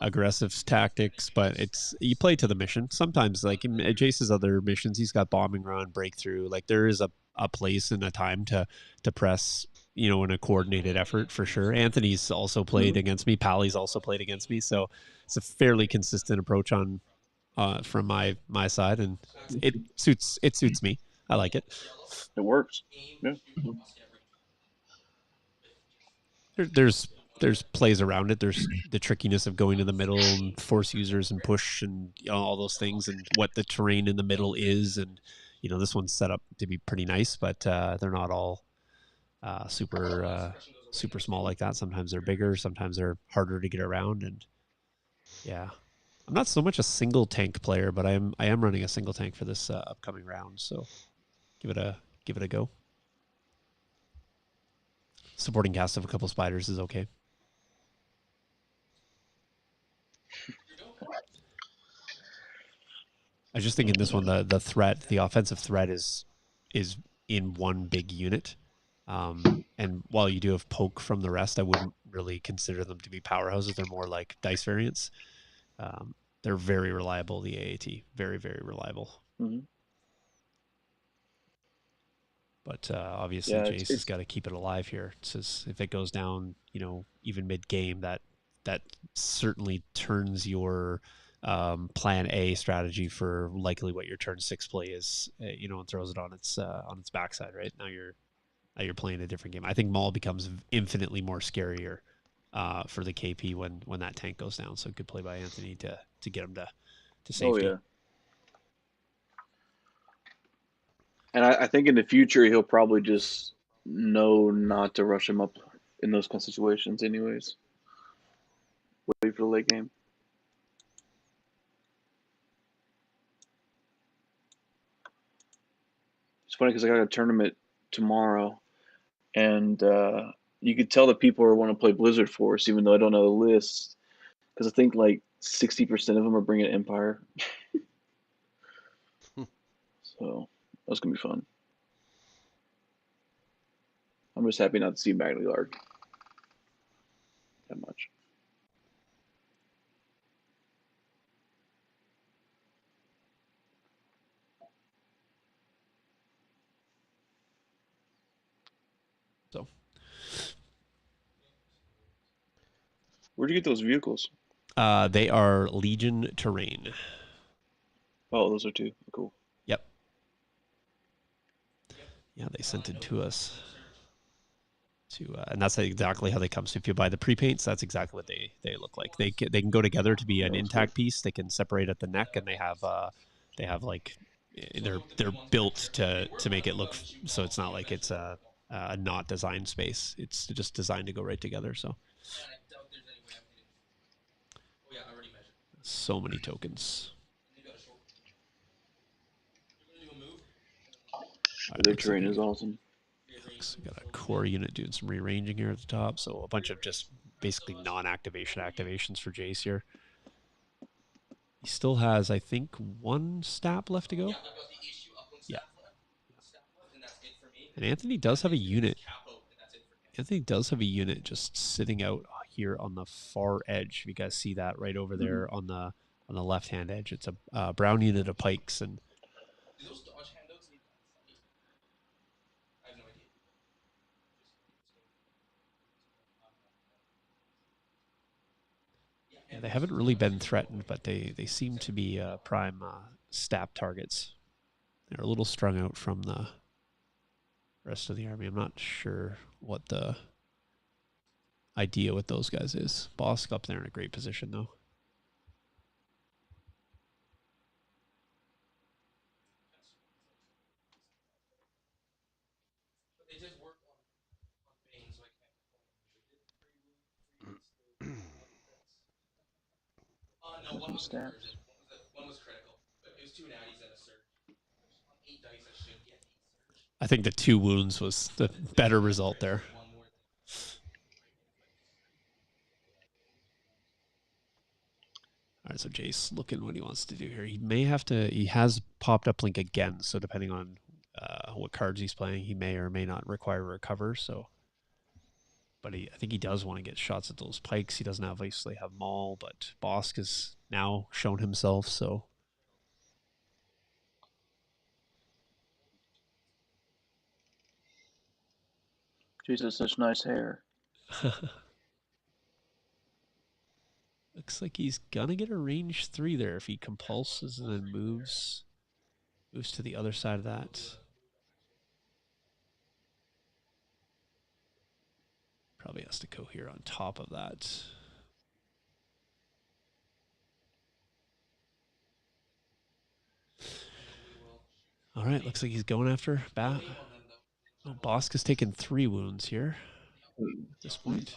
aggressive tactics, but it's you play to the mission. Sometimes, like in Jace's other missions, he's got bombing run, breakthrough. Like there is a place and a time to press, in a coordinated effort for sure. Anthony's also played against me. Pally's also played against me, so it's a fairly consistent approach on from my side, and it suits me. I like it. Yellow. It works. Aim, Yeah. shoot, Bosk every There's plays around it. There's the trickiness of going to the middle and force users and push and all those things and what the terrain in the middle is. And this one's set up to be pretty nice, but they're not all super small like that. Sometimes they're bigger. Sometimes they're harder to get around. And yeah, I'm not so much a single tank player, but I am running a single tank for this upcoming round. So give it a go. Supporting cast of a couple spiders is okay. I was just thinking this one, the offensive threat is in one big unit. And while you do have poke from the rest, I wouldn't really consider them to be powerhouses. They're more like dice variants. They're very reliable, the AAT. Very, very reliable. Mm-hmm. But obviously, Yeah, Jace has got to keep it alive here. It says if it goes down, even mid-game, that certainly turns your plan A strategy for likely what your turn 6 play is, and throws it on its backside. Right now, you're playing a different game. I think Maul becomes infinitely more scarier for the KP when that tank goes down. So good play by Anthony to get him to safety. Oh yeah. And I think in the future he'll probably just know not to rush him up in those kind of situations, anyways. Wait for the late game. It's funny because I got a tournament tomorrow, and you could tell that people are want to play Blizzard Force, even though I don't know the list, because I think like 60% of them are bringing Empire. So that's gonna be fun. I'm just happy not to see Maglillard that much. So Where'd you get those vehicles? they are Legion terrain. Oh, those are two. Cool. Yep. Yeah, they sent it to us. And that's exactly how they come. So if you buy the pre-paints, that's exactly what they look like. They can go together to be an intact piece. They can separate at the neck, and they have like they're built to make it look so it's not like it's a not designed space. It's just designed to go right together. So so many tokens. Their terrain is awesome. We got a core unit doing some rearranging here at the top, so a bunch of just basically non-activation activations for Jace here. He still has, I think, one stab left to go. Yeah. And Anthony does have a unit. Anthony does have a unit just sitting out here on the far edge. If you guys see that right over there on the left-hand edge, it's a brown unit of Pykes. And yeah, they haven't really been threatened, but they seem to be prime stab targets. They're a little strung out from the rest of the army. I'm not sure what the idea with those guys is. Bosk up there in a great position, though. No, one was converted. One was critical. But it was 2 natties and a surge. On 8 dice, I should get 8 surge. I think the 2 wounds was the better result there. All right, so Jace looking what he wants to do here. He may have to. He has popped up Link again, so depending on what cards he's playing, he may or may not require a recover. So, but I think he does want to get shots at those Pikes. He doesn't obviously have Maul, but Bosk has now shown himself. So, Jace has such nice hair. looks like he's gonna get a range 3 there if he compulses and then moves to the other side of that. Probably has to go here on top of that. All right, looks like he's going after Bat. Oh, Bosk has taken 3 wounds here at this point.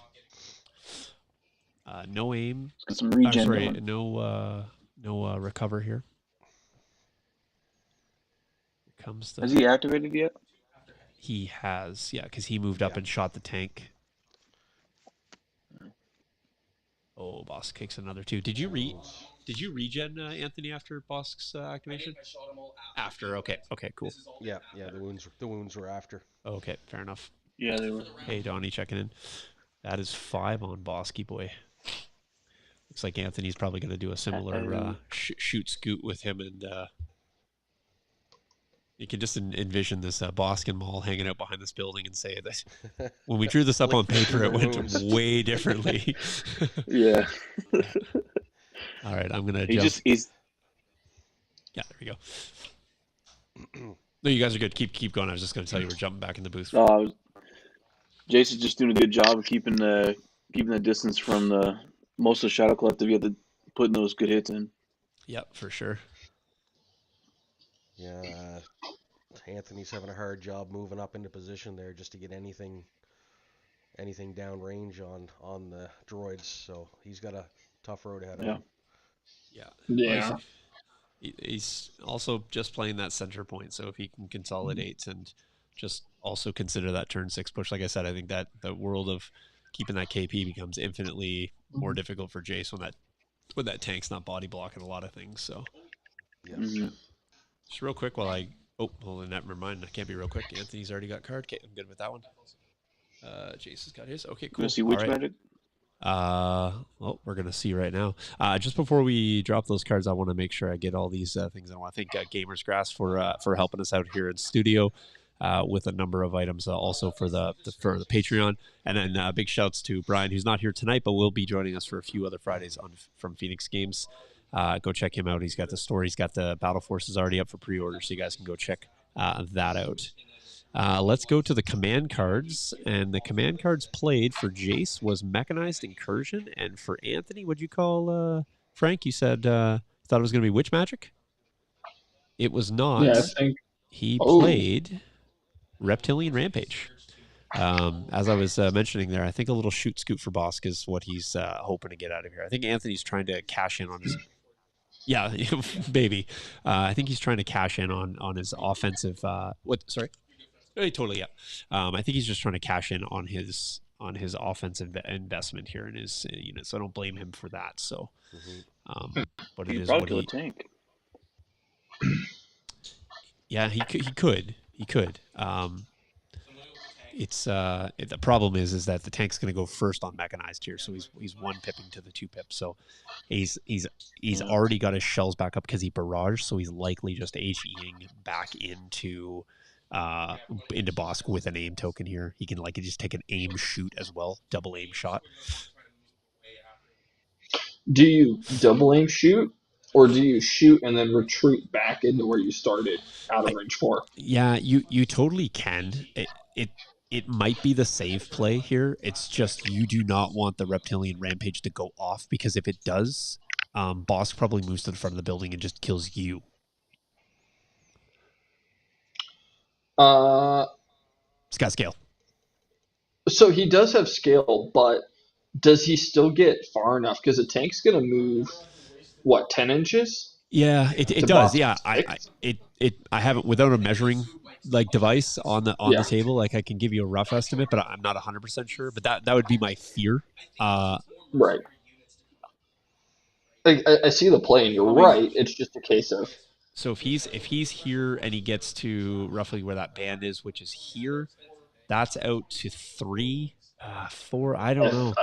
No aim. Got some regen. Sorry, no recover here. Here comes the. Has he activated yet? He has, yeah, because he moved up and shot the tank. Oh, Bosk kicks another 2. Did you regen Anthony after Bosk's activation? I shot them all After, okay, cool. Yeah, the wounds were after. Okay, fair enough. Yeah, they were. Hey, Donnie, checking in. That is 5 on Bosky boy. Looks like Anthony's probably going to do a similar shoot scoot with him, and you can just envision this Bosk and Maul hanging out behind this building and say that when we drew this up on paper, it went way differently. Yeah. All right, I'm going to jump. Yeah, there we go. No, you guys are good. Keep going. I was just going to tell you we're jumping back in the booth. Jason's just doing a good job of keeping the distance from most of the Shadow Collective. You have to put those good hits in. Yep, for sure. Yeah, Anthony's having a hard job moving up into position there just to get anything downrange on the droids. So he's got a tough road ahead of him. Yeah. He's also just playing that center point, so if he can consolidate and just also consider that turn 6 push, like I said, I think that the world of keeping that KP becomes infinitely more difficult for Jace when that tank's not body blocking a lot of things. So, Yeah. Just real quick while never mind. I can't be real quick. Anthony's already got card. Okay, I'm good with that one. Jace has got his. Okay, cool. See which magic? Well, we're gonna see right now. Just before we drop those cards, I want to make sure I get all these things. I want to thank Gamers Grass for helping us out here in studio. with a number of items also for the Patreon. And then big shouts to Brian, who's not here tonight, but will be joining us for a few other Fridays from Phoenix Games. Go check him out. He's got the story. He's got the Battle Forces already up for pre-order, so you guys can go check that out. Let's go to the command cards. And the command cards played for Jace was Mechanized Incursion. And for Anthony, what'd you call, Frank? You said thought it was going to be Witch Magic? It was not. Yeah, I think. He Oh, played Reptilian Rampage. As I was mentioning there, I think a little shoot scoot for Bosk is what he's hoping to get out of here. I think Anthony's trying to cash in on his. Yeah, baby. I think he's trying to cash in on his offensive. What? Sorry. Totally. Yeah. I think he's just trying to cash in on his offensive investment here in his unit. So I don't blame him for that. So, but it You is probably what kill a he. tank. Yeah, he could. It's the problem is that the tank's going to go first on mechanized here, so he's one pipping to the two pips. So he's Yeah. already got his shells back up because he barraged, so he's likely just HEing back into Bosk with an aim token here. He can just take an aim shoot as well, double aim shot. do you double aim shoot, or do you shoot and then retreat back into where you started out of I, range 4? Yeah, you totally can. It might be the save play here. It's just you do not want the Reptilian Rampage to go off, because if it does, Boss probably moves to the front of the building and just kills you. Uh, It's got scale. so he does have scale, but does he still get far enough? Because a tank's going to move, what, 10 inches Yeah, it to does. box Yeah, six? I haven't, without a measuring device on the Yeah, table. Like, I can give you a rough estimate, but I'm not 100% sure. But that would be my fear. right. I see the play, and you're Probably. right. It's just a case of So if he's here and he gets to roughly where that band is, which is here, that's out to 3, 4. I don't if know.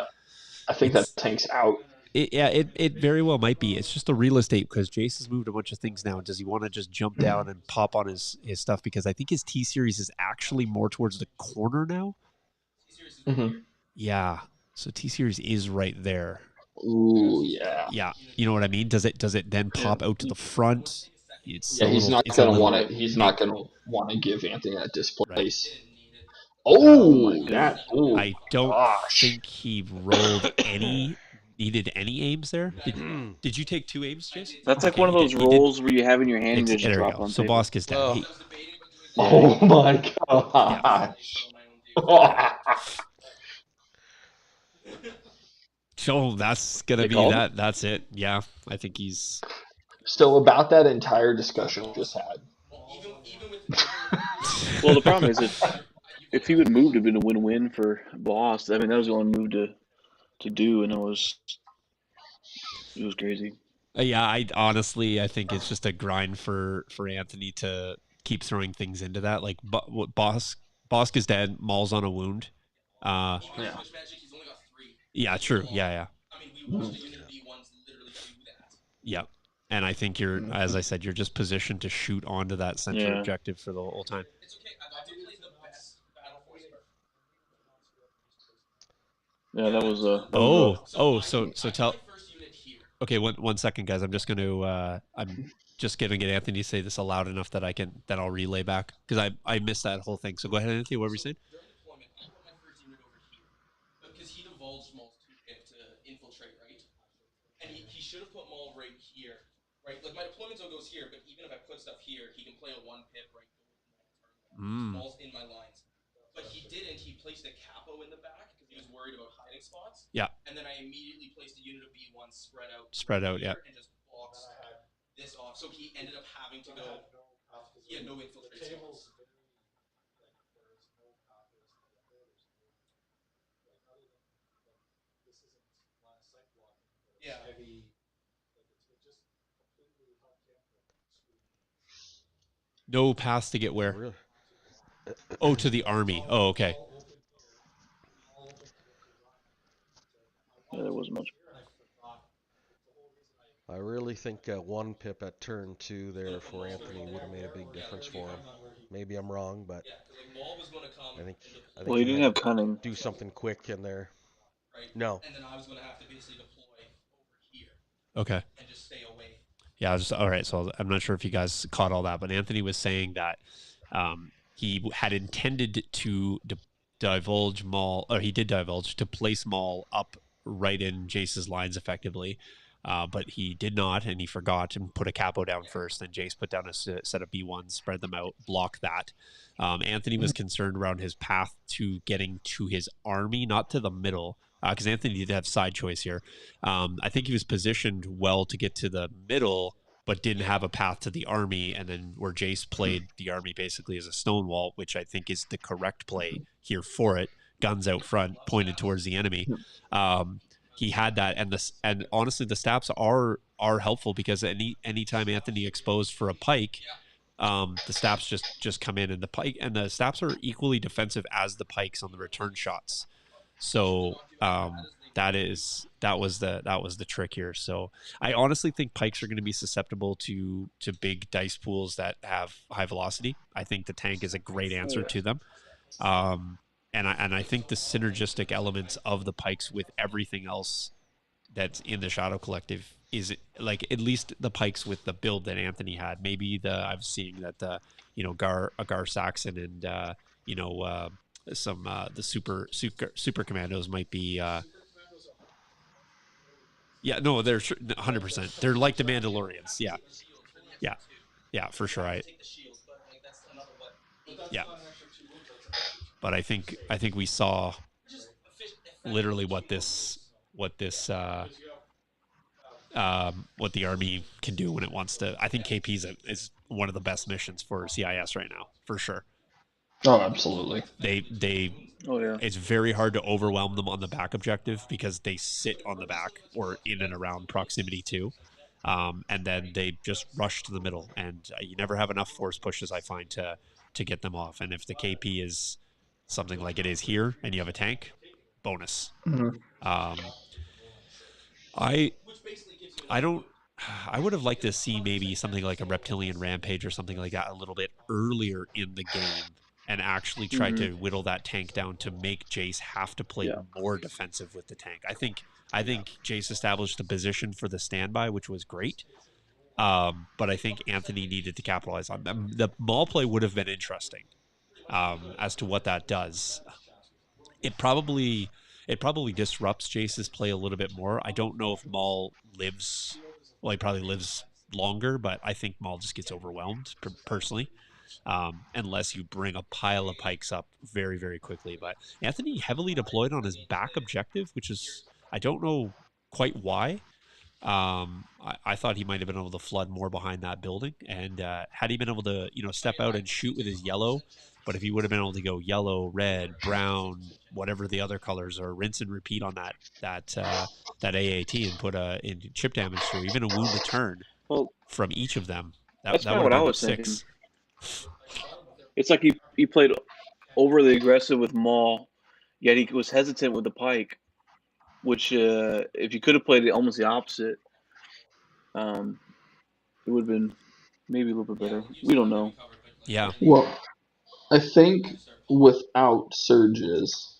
I think that It's tank's out. yeah, it very well might be. It's just the real estate, because Jace has moved a bunch of things now. Does he want to just jump down and pop on his stuff? Because I think his T series is actually more towards the corner now. Mm-hmm. Yeah. So T series is right there. Ooh, yeah. Yeah. You know what I mean? Does it then Yeah. pop out to the front? It's Yeah, a he's little not it's a gonna little want to. He's not gonna want to give Anthony that right. displace. Oh my Oh, goodness. that. Oh I don't gosh. think he needed any aims there. Did you take 2 aims, Jace? That's like Okay, one of he did. those He did. rolls where you have in your hand and you just There we drop go. on the So table. Bosk is dead. Oh, Yeah. Oh my Yeah. gosh. So that's gonna They be called it? that. That's it. Yeah, I think he's. So about that entire discussion we just had. Well, the problem is that if he would have moved, it'd been a win-win for Boss. I mean, that was the only move to do, and it was crazy. Yeah, I think it's just a grind for Anthony to keep throwing things into that. Like, Bosk is dead. Maul's on a wound. Yeah. Yeah, true. Yeah. Mhm. Yeah. And I think as I said, you're just positioned to shoot onto that center Yeah. objective for the whole time. Yeah, that was rough. So tell. Okay, one second, guys. I'm just gonna get Anthony to say this aloud enough that I'll relay back, because I missed that whole thing. So go ahead, Anthony. What were you saying? Because he divulged Maul's 2-pip to infiltrate, right? And he should have put Maul right here, right? Like, my deployment zone goes here, but even if I put stuff here, he can play a 1-pip, right? Go with Maul turn one. Maul's in my lines. But he didn't. He placed a capo in the back because he was worried about hiding spots. Yeah. And then I immediately placed a unit of B1 spread out. Yeah. And just boxed this off. So he ended up having to go. He had no infiltrate spots. Yeah. No pass to get where? really? Oh, to the army. Oh, okay. Yeah, there wasn't much. I really think 1 pip at turn 2 there for Anthony would have made a big difference for him. Maybe I'm wrong, but Yeah, because like Maul was going to come I think and I Well, think he he didn't had to have cunning. do something quick in there. right, No. and then I was going to have to basically deploy over here Okay. and just stay away. Yeah. All right. So I'm not sure if you guys caught all that, but Anthony was saying that he had intended to divulge Maul, or he did divulge to place Maul up right in Jace's lines effectively. But he did not, and he forgot and put a capo down first. Then Jace put down a set of B1s, spread them out, block that. Anthony was concerned around his path to getting to his army, not to the middle, because Anthony did have side choice here. I think he was positioned well to get to the middle, but didn't have a path to the army. And then where Jace played the army basically as a stonewall, which I think is the correct play here for it. Guns out front, pointed towards the enemy. He had that, and honestly, the staps are helpful because anytime Anthony exposed for a pike, the staps just come in, and the staps are equally defensive as the pikes on the return shots. So that was the trick here. So I honestly think pikes are going to be susceptible to big dice pools that have high velocity. I think the tank is a great answer to them. And I think the synergistic elements of the pikes with everything else that's in the Shadow Collective is like at least the pikes with the build that Anthony had. Maybe I'm seeing that Gar Saxon and some the super commandos might be yeah, no, they're 100%. They're like the Mandalorians. Yeah. Yeah. Yeah, for sure. Yeah. But I think we saw literally what the army can do when it wants to. I think KP is one of the best missions for CIS right now, for sure. Oh, absolutely. Oh yeah. It's very hard to overwhelm them on the back objective because they sit on the back or in and around proximity too. And then they just rush to the middle, and you never have enough force pushes, I find, to get them off. And if the KP is something like it is here, and you have a tank, bonus. Mm-hmm. I don't. I would have liked to see maybe something like a Reptilian Rampage or something like that a little bit earlier in the game, and actually tried to whittle that tank down to make Jace have to play more defensive with the tank. I think Jace established the position for the standby, which was great. But I think Anthony needed to capitalize on them. The Maul play would have been interesting as to what that does. It probably disrupts Jace's play a little bit more. I don't know if Maul lives. Well, he probably lives longer, but I think Maul just gets overwhelmed personally, unless you bring a pile of pikes up very, very quickly. But Anthony heavily deployed on his back objective, which is I don't know quite why. I thought he might have been able to flood more behind that building, and had he been able to, step out and shoot with his yellow, but if he would have been able to go yellow, red, brown, whatever the other colors are, rinse and repeat on that AAT and put in chip damage through, even a wound to turn Well, from each of them, that's that kind would of have what I burned up was thinking. 6. It's like he played overly aggressive with Maul, yet he was hesitant with the pike. Which, if you could have played it almost the opposite, it would have been maybe a little bit better. We don't know. Yeah. Well, I think without surges,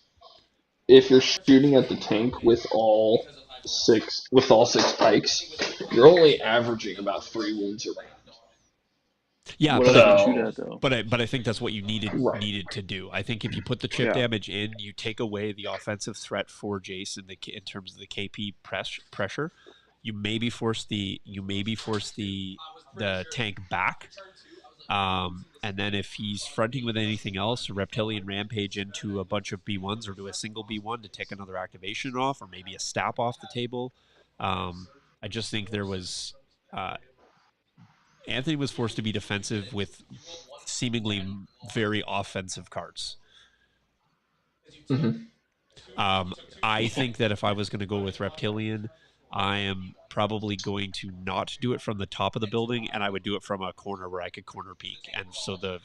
if you're shooting at the tank with all six pikes, you're only averaging about 3 wounds a round. Yeah, What but else I do you shoot So, at though? but I think that's what you right. needed to do. I think if you put the chip Yeah. damage in, you take away the offensive threat for Jason in terms of the KP pressure. You maybe force the tank back, and then if he's fronting with anything else, a Reptilian Rampage into a bunch of B1s or do a single B1 to take another activation off, or maybe a stab off the table. I just think there was. Anthony was forced to be defensive with seemingly very offensive cards. Mm-hmm. I think that if I was going to go with Reptilian, I am probably going to not do it from the top of the building, and I would do it from a corner where I could corner peek. And so the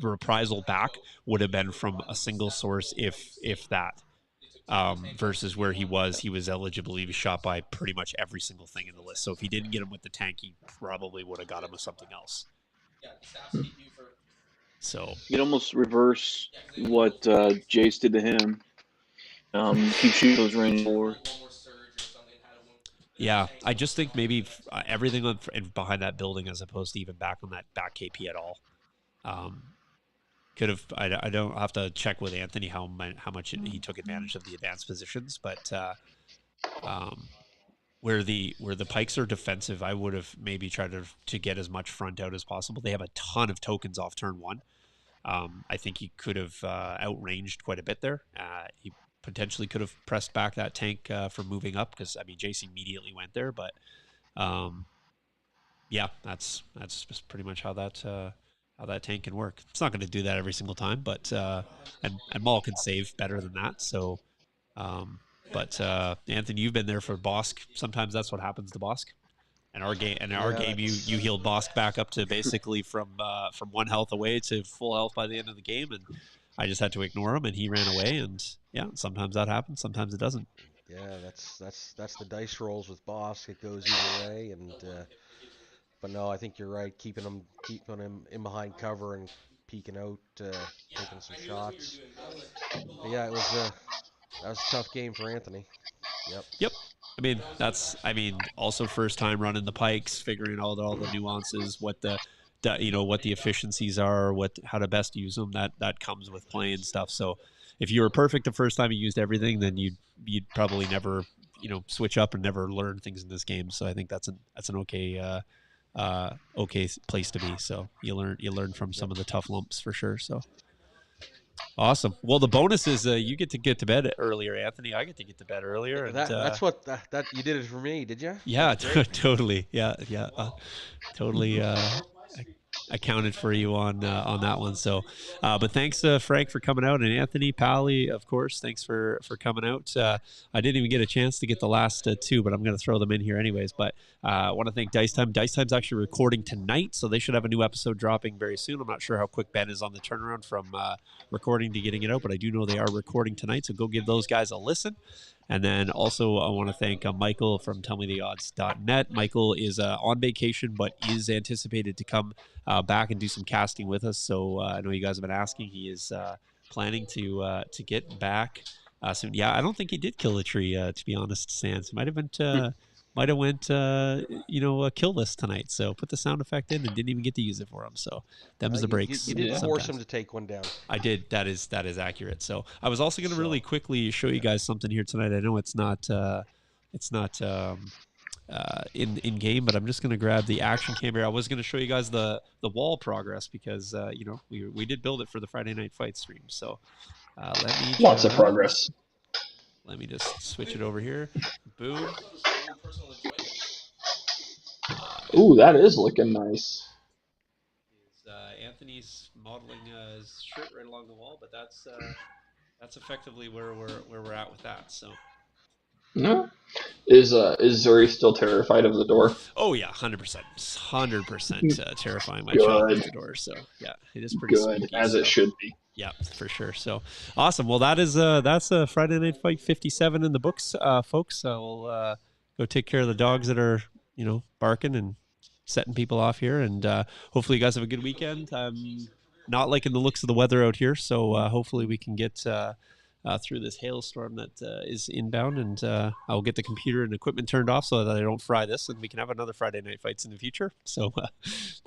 reprisal back would have been from a single source, if that. Versus where he was eligible. He was shot by pretty much every single thing in the list. So if he didn't get him with the tank, he probably would have got him with something else. So You'd almost reverse what Jace did to him. Keep shooting those range forward. yeah, I just think maybe everything behind that building, as opposed to even back on that back KP at all. Could have. I don't have to check with Anthony how much he took advantage of the advanced positions, but where the Pykes are defensive, I would have maybe tried to get as much front out as possible. They have a ton of tokens off turn one. I think he could have outranged quite a bit there. He potentially could have pressed back that tank from moving up, because I mean Jace immediately went there, but yeah, that's just pretty much how that tank can work. It's not going to do that every single time, but and Maul can save better than that. So, but Anthony, you've been there for Bosk. Sometimes that's what happens to Bosk. In our game, you healed Bosk back up to basically from 1 health away to full health by the end of the game, and I just had to ignore him, and he ran away. And yeah, sometimes that happens, sometimes it doesn't. Yeah, that's the dice rolls with Bosk. It goes either way, and but no, I think you're right. Keeping him in behind cover and peeking out, taking some shots. But yeah, that was a tough game for Anthony. Yep. I mean, also first time running the Pykes, figuring out all the nuances, what the efficiencies are, how to best use them. That comes with playing stuff. So if you were perfect the first time you used everything, then you'd probably never switch up and never learn things in this game. So I think that's an okay okay place to be. So you learn from some of the tough lumps for sure. So awesome. Well, the bonus is you get to bed earlier, Anthony. I get to get to bed earlier. And, that's what that you did it for me, did you? Yeah, totally. Yeah. Totally. Accounted for you on that one. So, but thanks, Frank, for coming out, and Anthony, Pally, of course, thanks for coming out. I didn't even get a chance to get the last two, but I'm going to throw them in here anyways. But I want to thank Dice Time. Dice Time's actually recording tonight, so they should have a new episode dropping very soon. I'm not sure how quick Ben is on the turnaround from recording to getting it out, but I do know they are recording tonight, so go give those guys a listen. And then also I want to thank Michael from TellMeTheOdds.net. Michael is on vacation, but is anticipated to come back and do some casting with us. So I know you guys have been asking. He is planning to get back soon. Yeah, I don't think he did kill a tree, to be honest, Sans. Might have went kill list tonight. So put the sound effect in and didn't even get to use it for him. So them's the breaks. You did force him to take one down. I did. That is accurate. So I was also going to really quickly show you guys something here tonight. I know it's not in game, but I'm just going to grab the action camera. I was going to show you guys the wall progress because we did build it for the Friday Night Fight stream. So lots of progress. Let me just switch it over here. Boom. Ooh, that is looking nice. Anthony's modeling his shirt right along the wall, but that's effectively where we're at with that. So. No. Is Zuri still terrified of the door? Oh yeah, 100% terrifying my child at the door. So yeah, it is pretty good, spooky, as it should be. Yeah, for sure. So awesome. Well, that's Friday Night Fight 57 in the books, folks. We'll go take care of the dogs that are barking and setting people off here, and hopefully you guys have a good weekend. I'm not liking the looks of the weather out here, so hopefully we can get through this hailstorm that is inbound, and I'll get the computer and equipment turned off so that I don't fry this, and we can have another Friday Night Fights in the future. So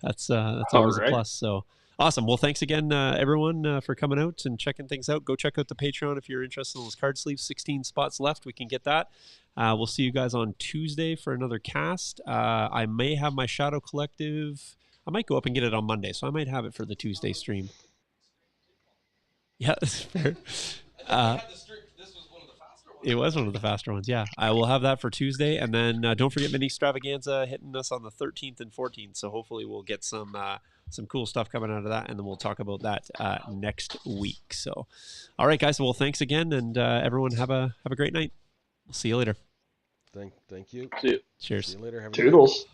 that's always a plus. So awesome. Well, thanks again, everyone, for coming out and checking things out. Go check out the Patreon if you're interested in those card sleeves. 16 spots left. We can get that. We'll see you guys on Tuesday for another cast. I may have my Shadow Collective. I might go up and get it on Monday, so I might have it for the Tuesday stream. Yeah, that's fair. It was one of the faster ones, yeah. I will have that for Tuesday, and then don't forget Mini Extravaganza hitting us on the 13th and 14th, so hopefully we'll get some cool stuff coming out of that, and then we'll talk about that next week. So, all right, guys, well, thanks again, and everyone have a great night. We'll see you later. Thank you. See you. Cheers. See you later. Have a Toodles.